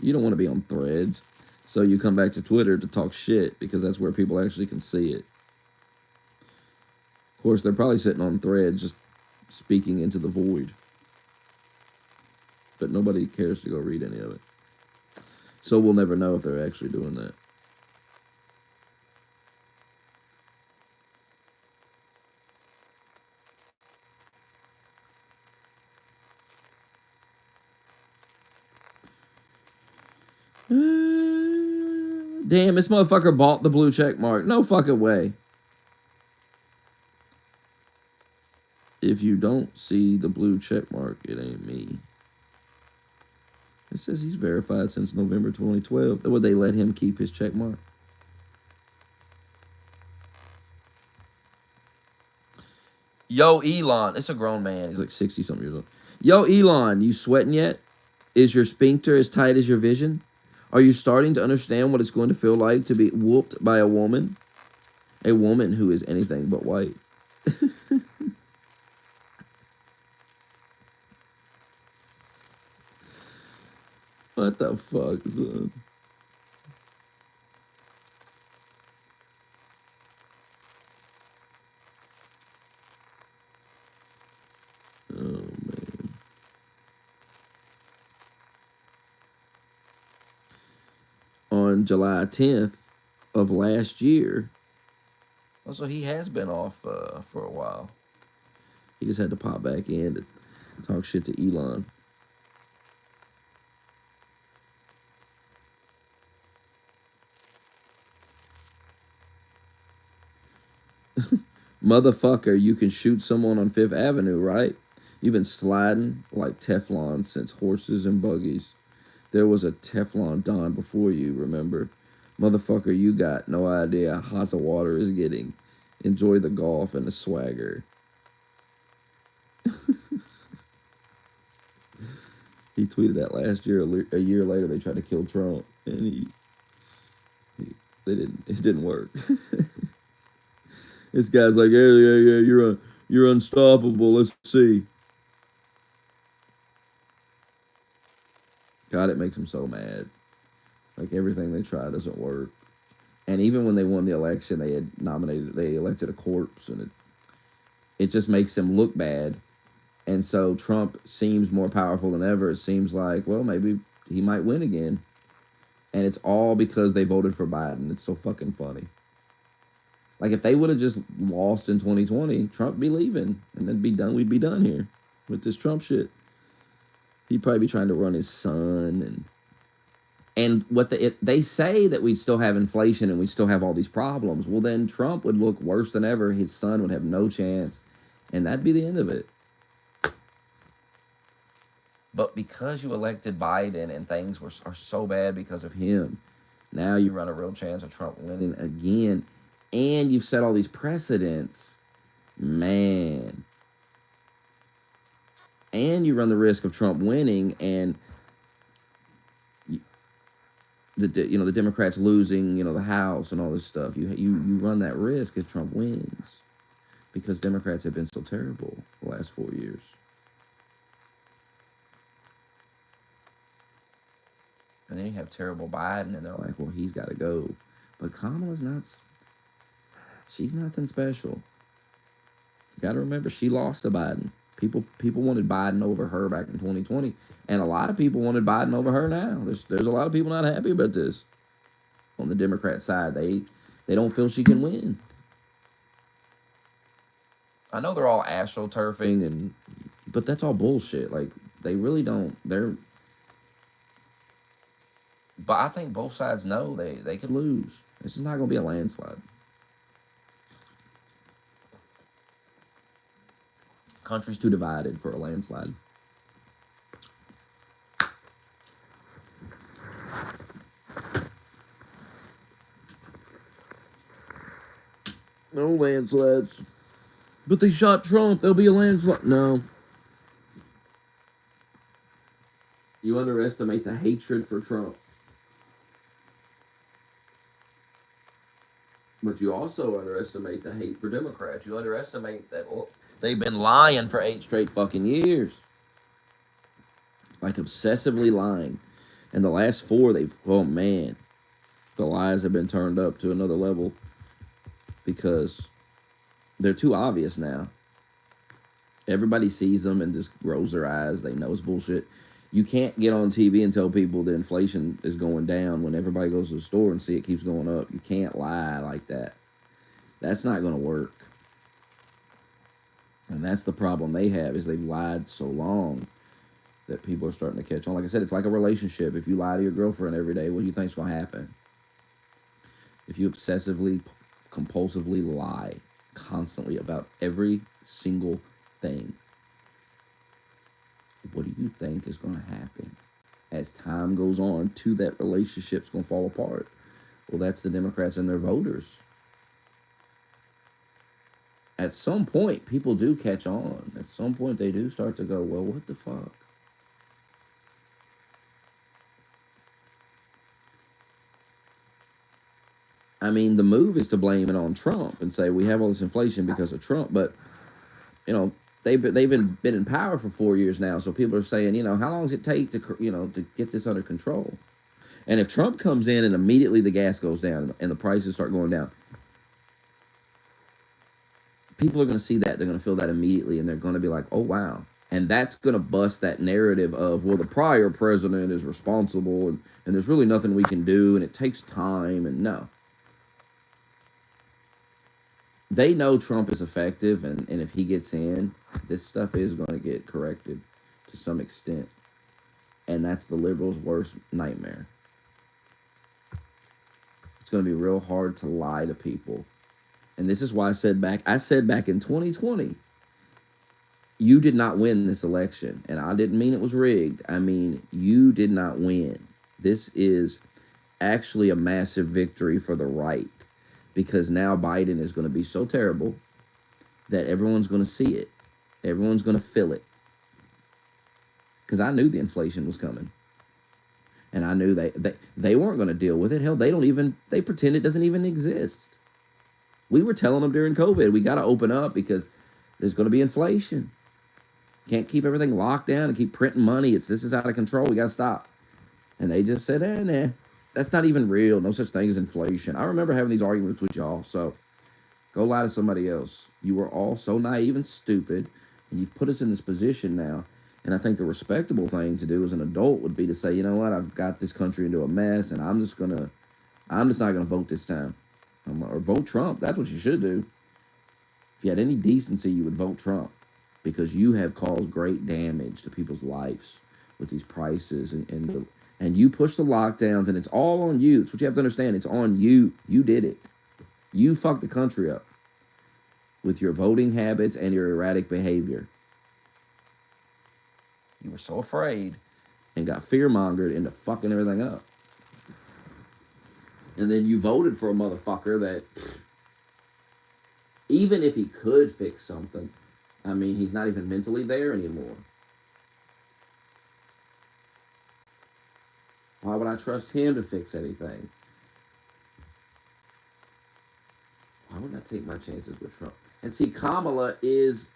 You don't want to be on Threads. So you come back to Twitter to talk shit because that's where people actually can see it. Of course, they're probably sitting on Threads just speaking into the void. But nobody cares to go read any of it. So we'll never know if they're actually doing that. Damn, this motherfucker bought the blue check mark. No fucking way. If you don't see the blue check mark, it ain't me. It says he's verified since November 2012. Would they let him keep his check mark? Yo, Elon. It's a grown man. He's like 60-something years old. Yo, Elon, you sweating yet? Is your sphincter as tight as your vision? Are you starting to understand what it's going to feel like to be whooped by a woman? A woman who is anything but white. What the fuck, son? Oh, man. On July 10th of last year, so he has been off for a while. He just had to pop back in to talk shit to Elon. Motherfucker, you can shoot someone on Fifth Avenue, right? You've been sliding like Teflon since horses and buggies. There was a Teflon Don before you, remember? Motherfucker, you got no idea how hot the water is getting. Enjoy the golf and the swagger. He tweeted that last year. A year later, they tried to kill Trump, and it didn't work. This guy's like, yeah, you're unstoppable. Let's see. God, it makes him so mad. Like everything they try doesn't work. And even when they won the election, they elected a corpse, and it just makes him look bad. And so Trump seems more powerful than ever. It seems like, well, maybe he might win again. And it's all because they voted for Biden. It's so fucking funny. Like, if they would have just lost in 2020, Trump would be leaving. And then we'd be done here with this Trump shit. He'd probably be trying to run his son. And what they say that we'd still have inflation and we'd still have all these problems. Well, then Trump would look worse than ever. His son would have no chance. And that'd be the end of it. But because you elected Biden and things are so bad because of him, now you run a real chance of Trump winning again. And you've set all these precedents. Man. And you run the risk of Trump winning and the Democrats losing, the House and all this stuff. You run that risk if Trump wins. Because Democrats have been so terrible the last 4 years. And then you have terrible Biden, and they're like, well, he's got to go. But Kamala's she's nothing special. You got to remember, she lost to Biden. People wanted Biden over her back in 2020. And a lot of people wanted Biden over her now. There's a lot of people not happy about this. On the Democrat side, they don't feel she can win. I know they're all astroturfing, but that's all bullshit. Like, they really don't. But I think both sides know they could lose. This is not going to be a landslide. Country's too divided for a landslide. No landslides. But they shot Trump. There'll be a landslide. No. You underestimate the hatred for Trump. But you also underestimate the hate for Democrats. You underestimate that they've been lying for 8 straight fucking years. Like obsessively lying. And the last 4, oh man, the lies have been turned up to another level because they're too obvious now. Everybody sees them and just rolls their eyes. They know it's bullshit. You can't get on TV and tell people that inflation is going down when everybody goes to the store and see it keeps going up. You can't lie like that. That's not going to work. And that's the problem they have, is they've lied so long that people are starting to catch on. Like I said, it's like a relationship. If you lie to your girlfriend every day, what do you think's going to happen? If you obsessively, compulsively lie constantly about every single thing, what do you think is going to happen? As time goes on, that relationship's going to fall apart. Well, that's the Democrats and their voters. At some point, people do catch on. At some point, they do start to go, well, what the fuck? I mean, the move is to blame it on Trump and say we have all this inflation because of Trump. But, you know, they've been in power for 4 years now. So people are saying, you know, how long does it take to get this under control? And if Trump comes in and immediately the gas goes down and the prices start going down, people are going to see that. They're going to feel that immediately, and they're going to be like, oh, wow. And that's going to bust that narrative of, well, the prior president is responsible, and there's really nothing we can do, and it takes time, and no. They know Trump is effective, and if he gets in, this stuff is going to get corrected to some extent. And that's the liberals' worst nightmare. It's going to be real hard to lie to people. And this is why I said back in 2020, you did not win this election. And I didn't mean it was rigged. I mean, you did not win. This is actually a massive victory for the right, because now Biden is going to be so terrible that everyone's going to see it. Everyone's going to feel it. Because I knew the inflation was coming. And I knew they weren't going to deal with it. Hell, they pretend it doesn't even exist. We were telling them during COVID, we got to open up because there's going to be inflation. Can't keep everything locked down and keep printing money. This is out of control. We got to stop. And they just said, nah, that's not even real. No such thing as inflation. I remember having these arguments with y'all. So go lie to somebody else. You were all so naive and stupid, and you've put us in this position now. And I think the respectable thing to do as an adult would be to say, you know what, I've got this country into a mess, and I'm just not gonna vote this time. Or vote Trump. That's what you should do. If you had any decency, you would vote Trump, because you have caused great damage to people's lives with these prices, and you push the lockdowns, and it's all on you. It's what you have to understand. It's on you. You did it. You fucked the country up with your voting habits and your erratic behavior. You were so afraid and got fear-mongered into fucking everything up. And then you voted for a motherfucker that, even if he could fix something, I mean, he's not even mentally there anymore. Why would I trust him to fix anything? Why wouldn't I take my chances with Trump? And see, Kamala is,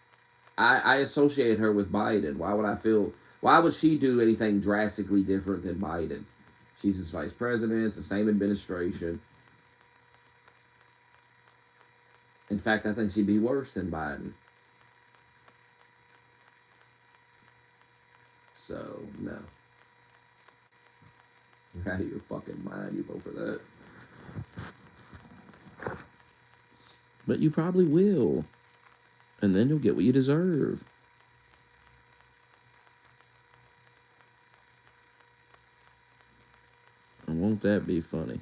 I associate her with Biden. Why would she do anything drastically different than Biden? She's his vice president. It's the same administration. In fact, I think she'd be worse than Biden. So, no. You're out of your fucking mind. You vote for that. But you probably will. And then you'll get what you deserve. And won't that be funny?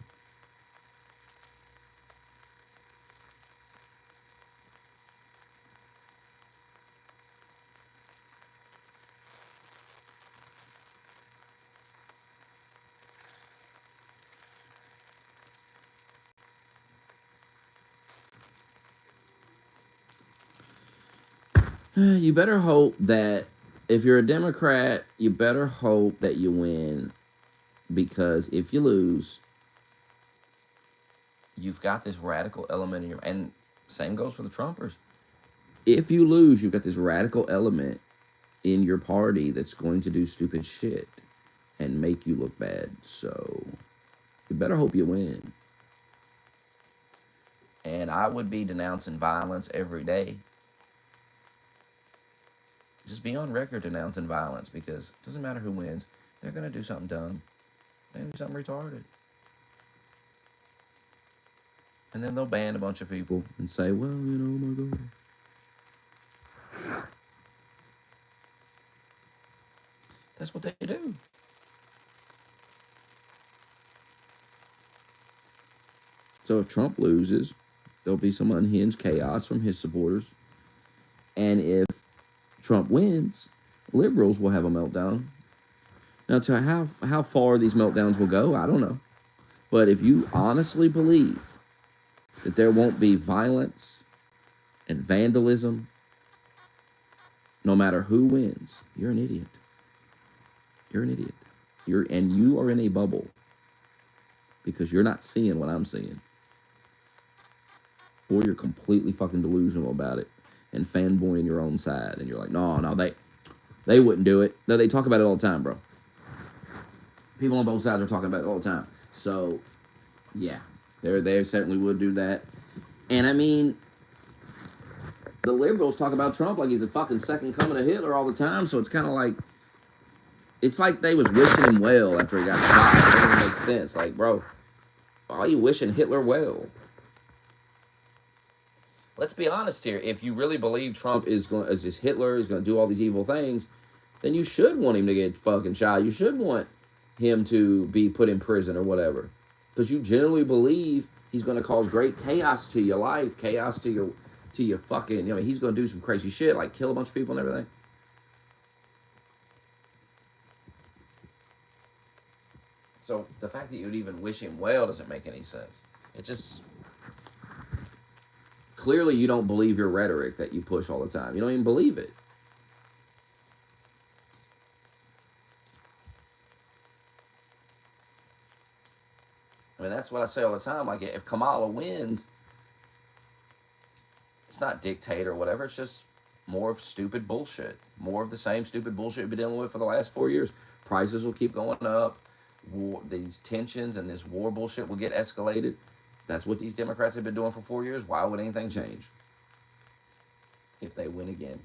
You better hope that if you're a Democrat, you better hope that you win, because if you lose, you've got this radical element in your, and same goes for the Trumpers. If you lose, you've got this radical element in your party that's going to do stupid shit and make you look bad. So you better hope you win. And I would be denouncing violence every day. Just be on record denouncing violence, because it doesn't matter who wins. They're going to do something dumb. They're going to do something retarded. And then they'll ban a bunch of people and say, well, you know, oh my God. That's what they do. So if Trump loses, there'll be some unhinged chaos from his supporters. And if Trump wins, liberals will have a meltdown. Now, to how far these meltdowns will go, I don't know. But if you honestly believe that there won't be violence and vandalism, no matter who wins, you're an idiot. You're an idiot. And you are in a bubble, because you're not seeing what I'm seeing. Or you're completely fucking delusional about it and fanboying your own side, and you're like, no, they wouldn't do it. No, they talk about it all the time, bro. People on both sides are talking about it all the time. So, yeah, they certainly would do that. And I mean, the liberals talk about Trump like he's a fucking second coming of Hitler all the time. So it's kind of like, it's like they was wishing him well after he got shot. It doesn't make sense. Like, bro, why are you wishing Hitler well? Let's be honest here. If you really believe Trump is just Hitler, is going to do all these evil things, then you should want him to get fucking shot. You should want him to be put in prison or whatever, because you generally believe he's going to cause great chaos to your life, chaos to your fucking, you know, he's going to do some crazy shit, like kill a bunch of people and everything. So the fact that you'd even wish him well doesn't make any sense. It just, clearly you don't believe your rhetoric that you push all the time. You don't even believe it. I mean, that's what I say all the time. Like, if Kamala wins, it's not dictator or whatever. It's just more of stupid bullshit. More of the same stupid bullshit we've been dealing with for the last 4 years. Prices will keep going up. These tensions and this war bullshit will get escalated. That's what these Democrats have been doing for 4 years. Why would anything change if they win again?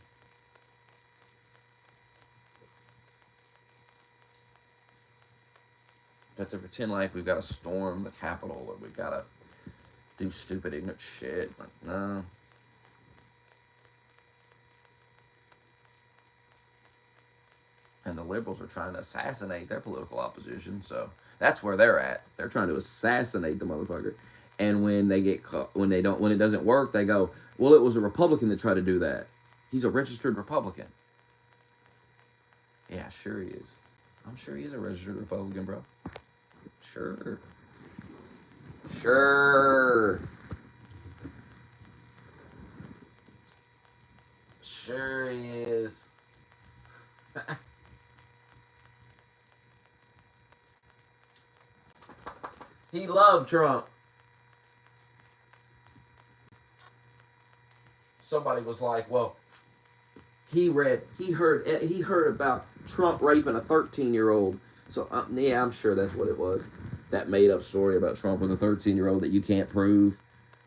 But to pretend like we've got to storm the Capitol or we've got to do stupid, ignorant shit, like, no. And the liberals are trying to assassinate their political opposition, so that's where they're at. They're trying to assassinate the motherfucker. And when they get caught, when it doesn't work, they go, well, it was a Republican that tried to do that. He's a registered Republican. Yeah, sure he is. I'm sure he is a registered Republican, bro. Sure. Sure he is. He loved Trump. Somebody was like, well, he heard about Trump raping a 13-year-old. So, yeah, I'm sure that's what it was. That made-up story about Trump with a 13-year-old that you can't prove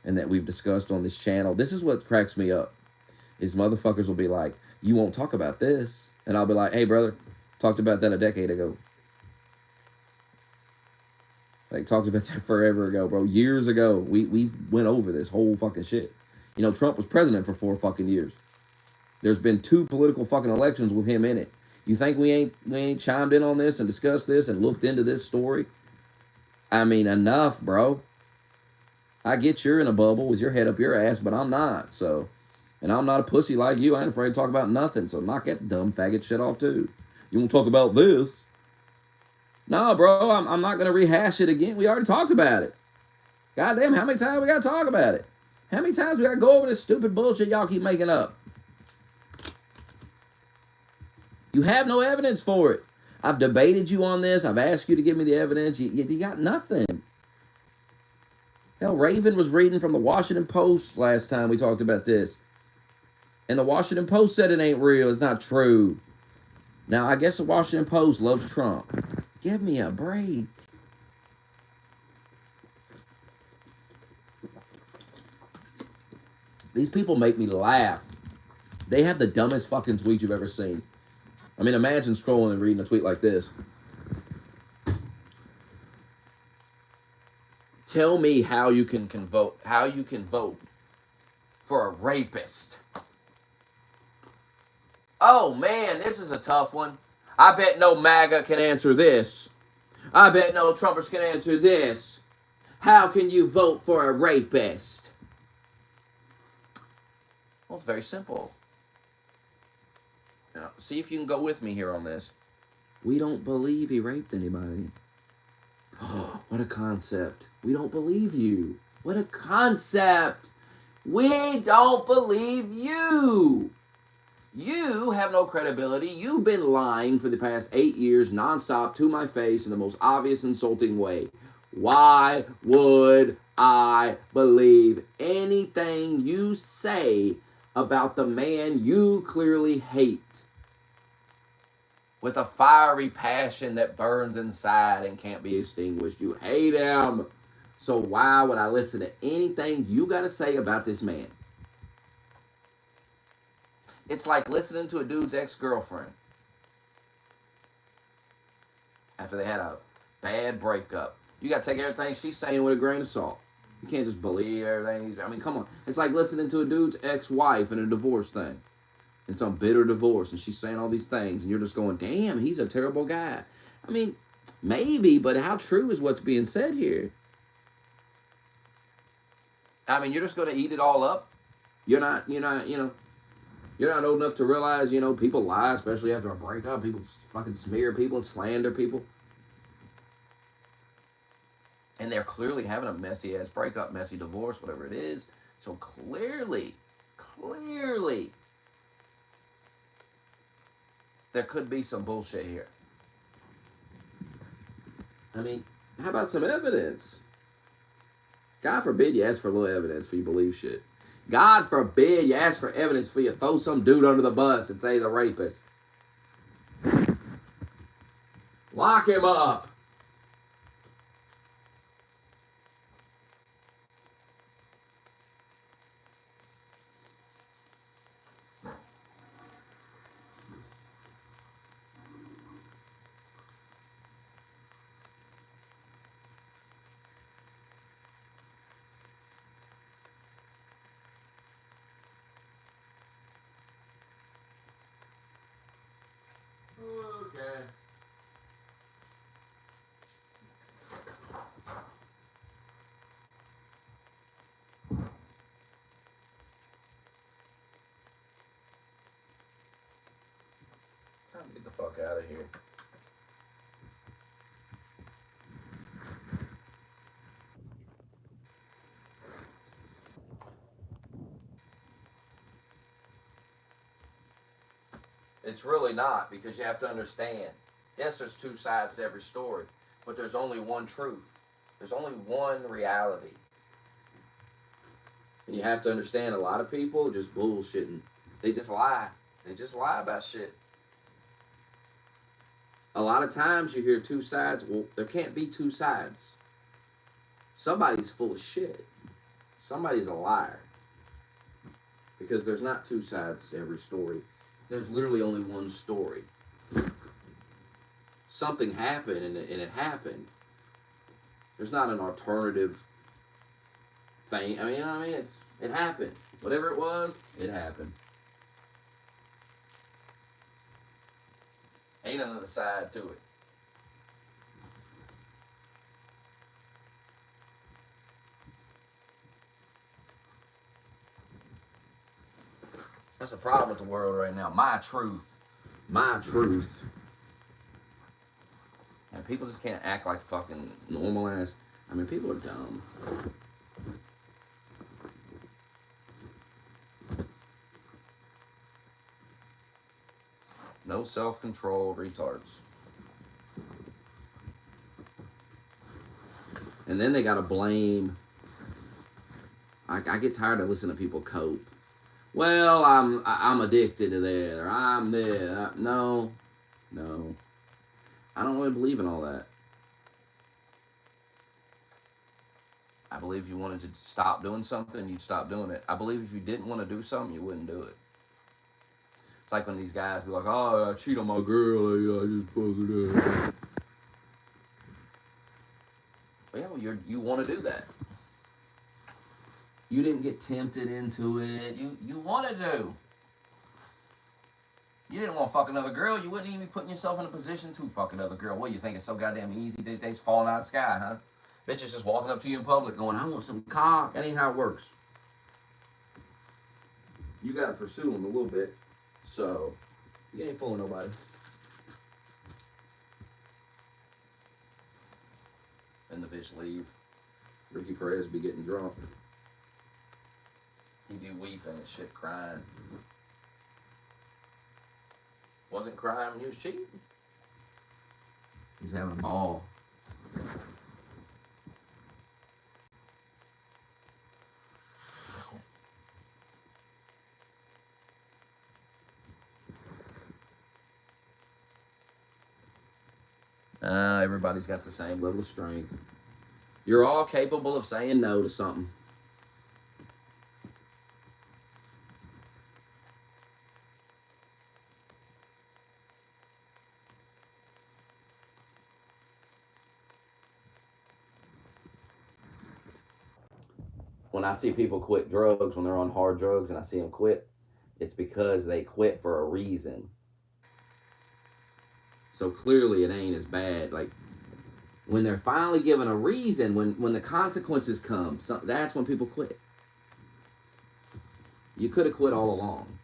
and that we've discussed on this channel. This is what cracks me up, is motherfuckers will be like, you won't talk about this. And I'll be like, hey, brother, talked about that a decade ago. Like, talked about that forever ago, bro. Years ago, we went over this whole fucking shit. You know, Trump was president for 4 fucking years. There's been 2 political fucking elections with him in it. You think we ain't chimed in on this and discussed this and looked into this story? I mean, enough, bro. I get you're in a bubble with your head up your ass, but I'm not, so. And I'm not a pussy like you. I ain't afraid to talk about nothing, so knock that dumb faggot shit off, too. You want to talk about this? No, bro, I'm not going to rehash it again. We already talked about it. Goddamn, how many times we got to talk about it? How many times we got to go over this stupid bullshit y'all keep making up? You have no evidence for it. I've debated you on this. I've asked you to give me the evidence. You got nothing. Hell, Raven was reading from the Washington Post last time we talked about this. And the Washington Post said it ain't real. It's not true. Now, I guess the Washington Post loves Trump. Give me a break. These people make me laugh. They have the dumbest fucking tweets you've ever seen. I mean, imagine scrolling and reading a tweet like this. Tell me how you can vote. How you can vote for a rapist. Oh man, this is a tough one. I bet no MAGA can answer this. I bet no Trumpers can answer this. How can you vote for a rapist? Well, it's very simple. Now, see if you can go with me here on this. We don't believe he raped anybody. Oh, what a concept. We don't believe you. What a concept. We don't believe you. You have no credibility. You've been lying for the past 8 years nonstop to my face in the most obvious insulting way. Why would I believe anything you say about the man you clearly hate? With a fiery passion that burns inside and can't be extinguished. You hate him. So why would I listen to anything you got to say about this man? It's like listening to a dude's ex-girlfriend after they had a bad breakup. You got to take everything she's saying with a grain of salt. You can't just believe everything. I mean, come on. It's like listening to a dude's ex-wife in a divorce thing. In some bitter divorce, and she's saying all these things, and you're just going, damn, he's a terrible guy. I mean, maybe, but how true is what's being said here? I mean, you're just going to eat it all up? You're not old enough to realize, people lie, especially after a breakup. People fucking smear people and slander people. And they're clearly having a messy-ass breakup, messy divorce, whatever it is. So clearly, there could be some bullshit here. I mean, how about some evidence? God forbid you ask for a little evidence for you believe shit. God forbid you ask for evidence for you throw some dude under the bus and say he's a rapist. Lock him up. Okay. Time to get the fuck out of here. It's really not, because you have to understand. Yes, there's two sides to every story, but there's only one truth. There's only one reality. And you have to understand, a lot of people just bullshitting. They just lie. They just lie about shit. A lot of times you hear two sides. Well, there can't be two sides. Somebody's full of shit. Somebody's a liar. Because there's not two sides to every story. There's literally only one story. Something happened and it happened. There's not an alternative thing. I mean, it happened. Whatever it was, it happened. Ain't another side to it. That's the problem with the world right now. My truth. My truth. And people just can't act like fucking normal ass. I mean, people are dumb. No self-control retards. And then they gotta blame. I get tired of listening to people cope. Well, I'm addicted to that, or I'm this. No, I don't really believe in all that. I believe if you wanted to stop doing something, you'd stop doing it. I believe if you didn't want to do something, you wouldn't do it. It's like when these guys be like, "Oh, I cheat on my girl, I just fuck it up." Well, you want to do that. You didn't get tempted into it. You wanted to. You didn't want to fuck another girl. You wouldn't even be putting yourself in a position to fuck another girl. What, you think it's so goddamn easy? They just falling out of the sky, huh? Bitches just walking up to you in public going, "I want some cock." That ain't how it works. You got to pursue them a little bit. So, you ain't fooling nobody. And the bitch leave. Ricky Perez be getting drunk. He be weeping and shit, crying. Wasn't crying when he was cheating. He was having a ball. Everybody's got the same level of strength. You're all capable of saying no to something. When I see people quit drugs when they're on hard drugs and I see them quit, it's because they quit for a reason. So clearly it ain't as bad. Like, when they're finally given a reason, when the consequences come, that's when people quit. You could have quit all along,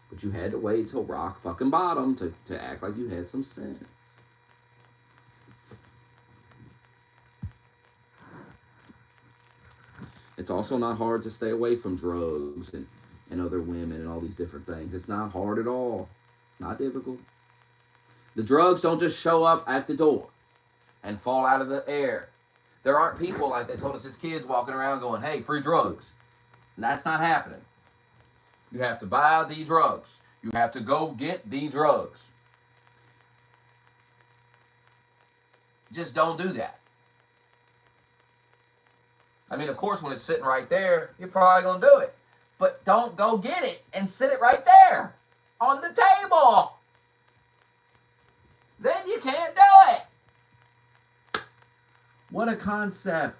but you had to wait till rock fucking bottom to act like you had some sense. It's also not hard to stay away from drugs and other women and all these different things. It's not hard at all. Not difficult. The drugs don't just show up at the door and fall out of the air. There aren't people like they told us as kids walking around going, "Hey, free drugs." And that's not happening. You have to buy the drugs. You have to go get the drugs. Just don't do that. I mean, of course, when it's sitting right there, you're probably going to do it. But don't go get it and sit it right there on the table. Then you can't do it. What a concept.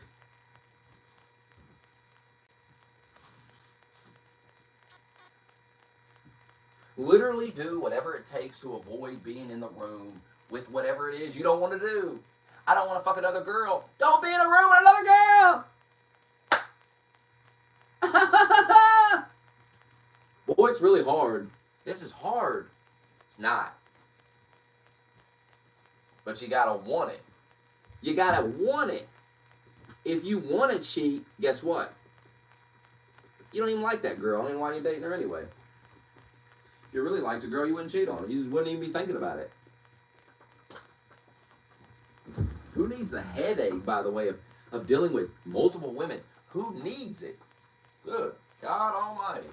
Literally do whatever it takes to avoid being in the room with whatever it is you don't want to do. I don't want to fuck another girl. Don't be in a room with another girl. Boy, it's really hard. This is hard. It's not. But you gotta want it. You gotta want it. If you want to cheat, guess what? You don't even like that girl. I don't even know why you're dating her anyway. If you really liked a girl, you wouldn't cheat on her. You just wouldn't even be thinking about it. Who needs the headache, by the way, of dealing with multiple women? Who needs it? Good God Almighty.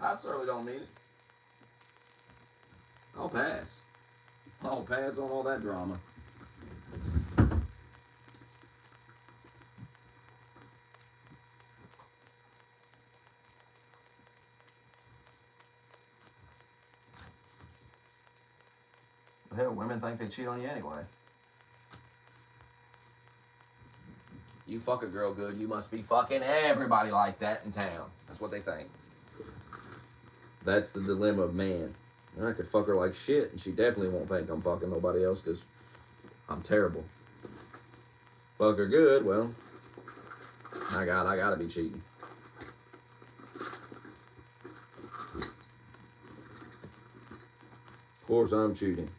I certainly don't need it. I'll pass. I'll pass on all that drama. Hell, women think they cheat on you anyway. You fuck a girl good, you must be fucking everybody like that in town. That's what they think. That's the dilemma of man. And I could fuck her like shit, and she definitely won't think I'm fucking nobody else because I'm terrible. Fuck her good, well, I gotta be cheating. Of course I'm cheating.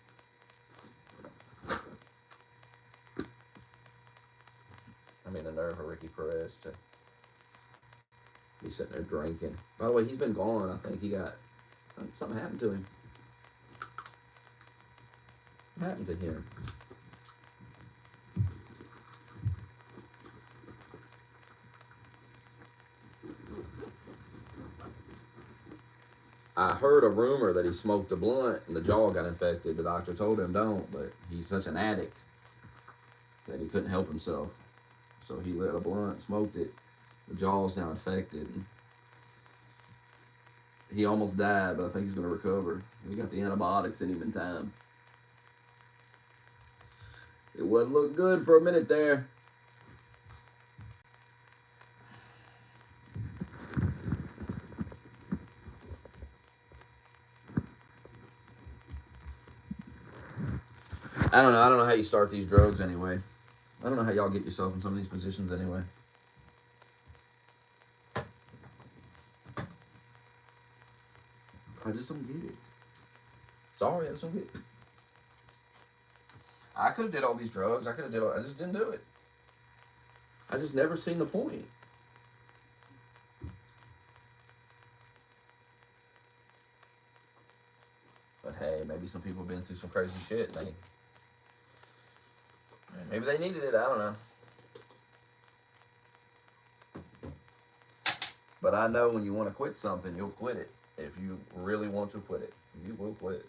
I mean, the nerve of Ricky Perez to be sitting there drinking. By the way, he's been gone. I think he got Something happened to him. What happened to him? I heard a rumor that he smoked a blunt and the jaw got infected. The doctor told him don't, but he's such an addict that he couldn't help himself. So he lit a blunt, smoked it. The jaw's now infected. He almost died, but I think he's going to recover. We got the antibiotics in him in time. It wasn't looking good for a minute there. I don't know. I don't know how you start these drugs anyway. I don't know how y'all get yourself in some of these positions anyway. I just don't get it. Sorry, I just don't get it. I could have did all these drugs. I just didn't do it. I just never seen the point. But hey, maybe some people have been through some crazy shit. Maybe they needed it. I don't know. But I know when you want to quit something, you'll quit it. If you really want to quit it, you will quit.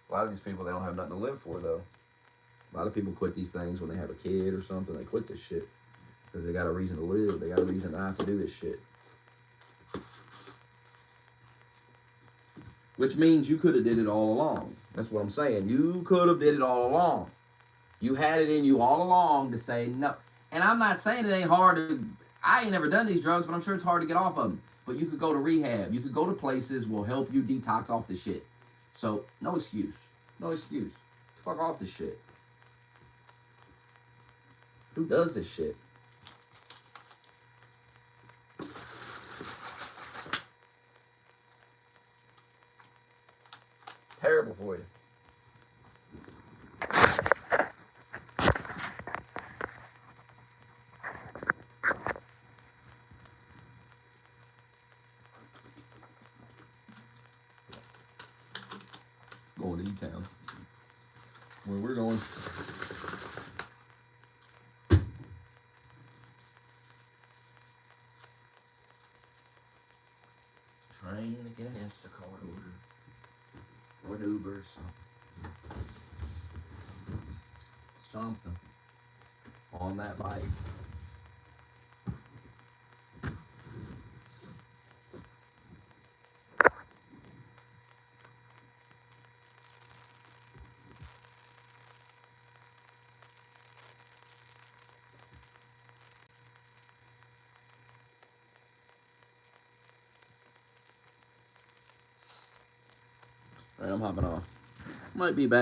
A lot of these people, they don't have nothing to live for, though. A lot of people quit these things when they have a kid or something. They quit this shit because they got a reason to live. They got a reason not to do this shit. Which means you could have did it all along. That's what I'm saying. You could have did it all along. You had it in you all along to say no. And I'm not saying it ain't hard to... I ain't never done these drugs, but I'm sure it's hard to get off of them. But you could go to rehab. You could go to places will help you detox off the shit. So, no excuse. No excuse. Fuck off this shit. Who does this shit? Terrible for you. Going to E-Town. Where we're going. Trying to get an Instacart order. Or an Uber or something. On that bike. Alright, I'm hopping off. Might be back.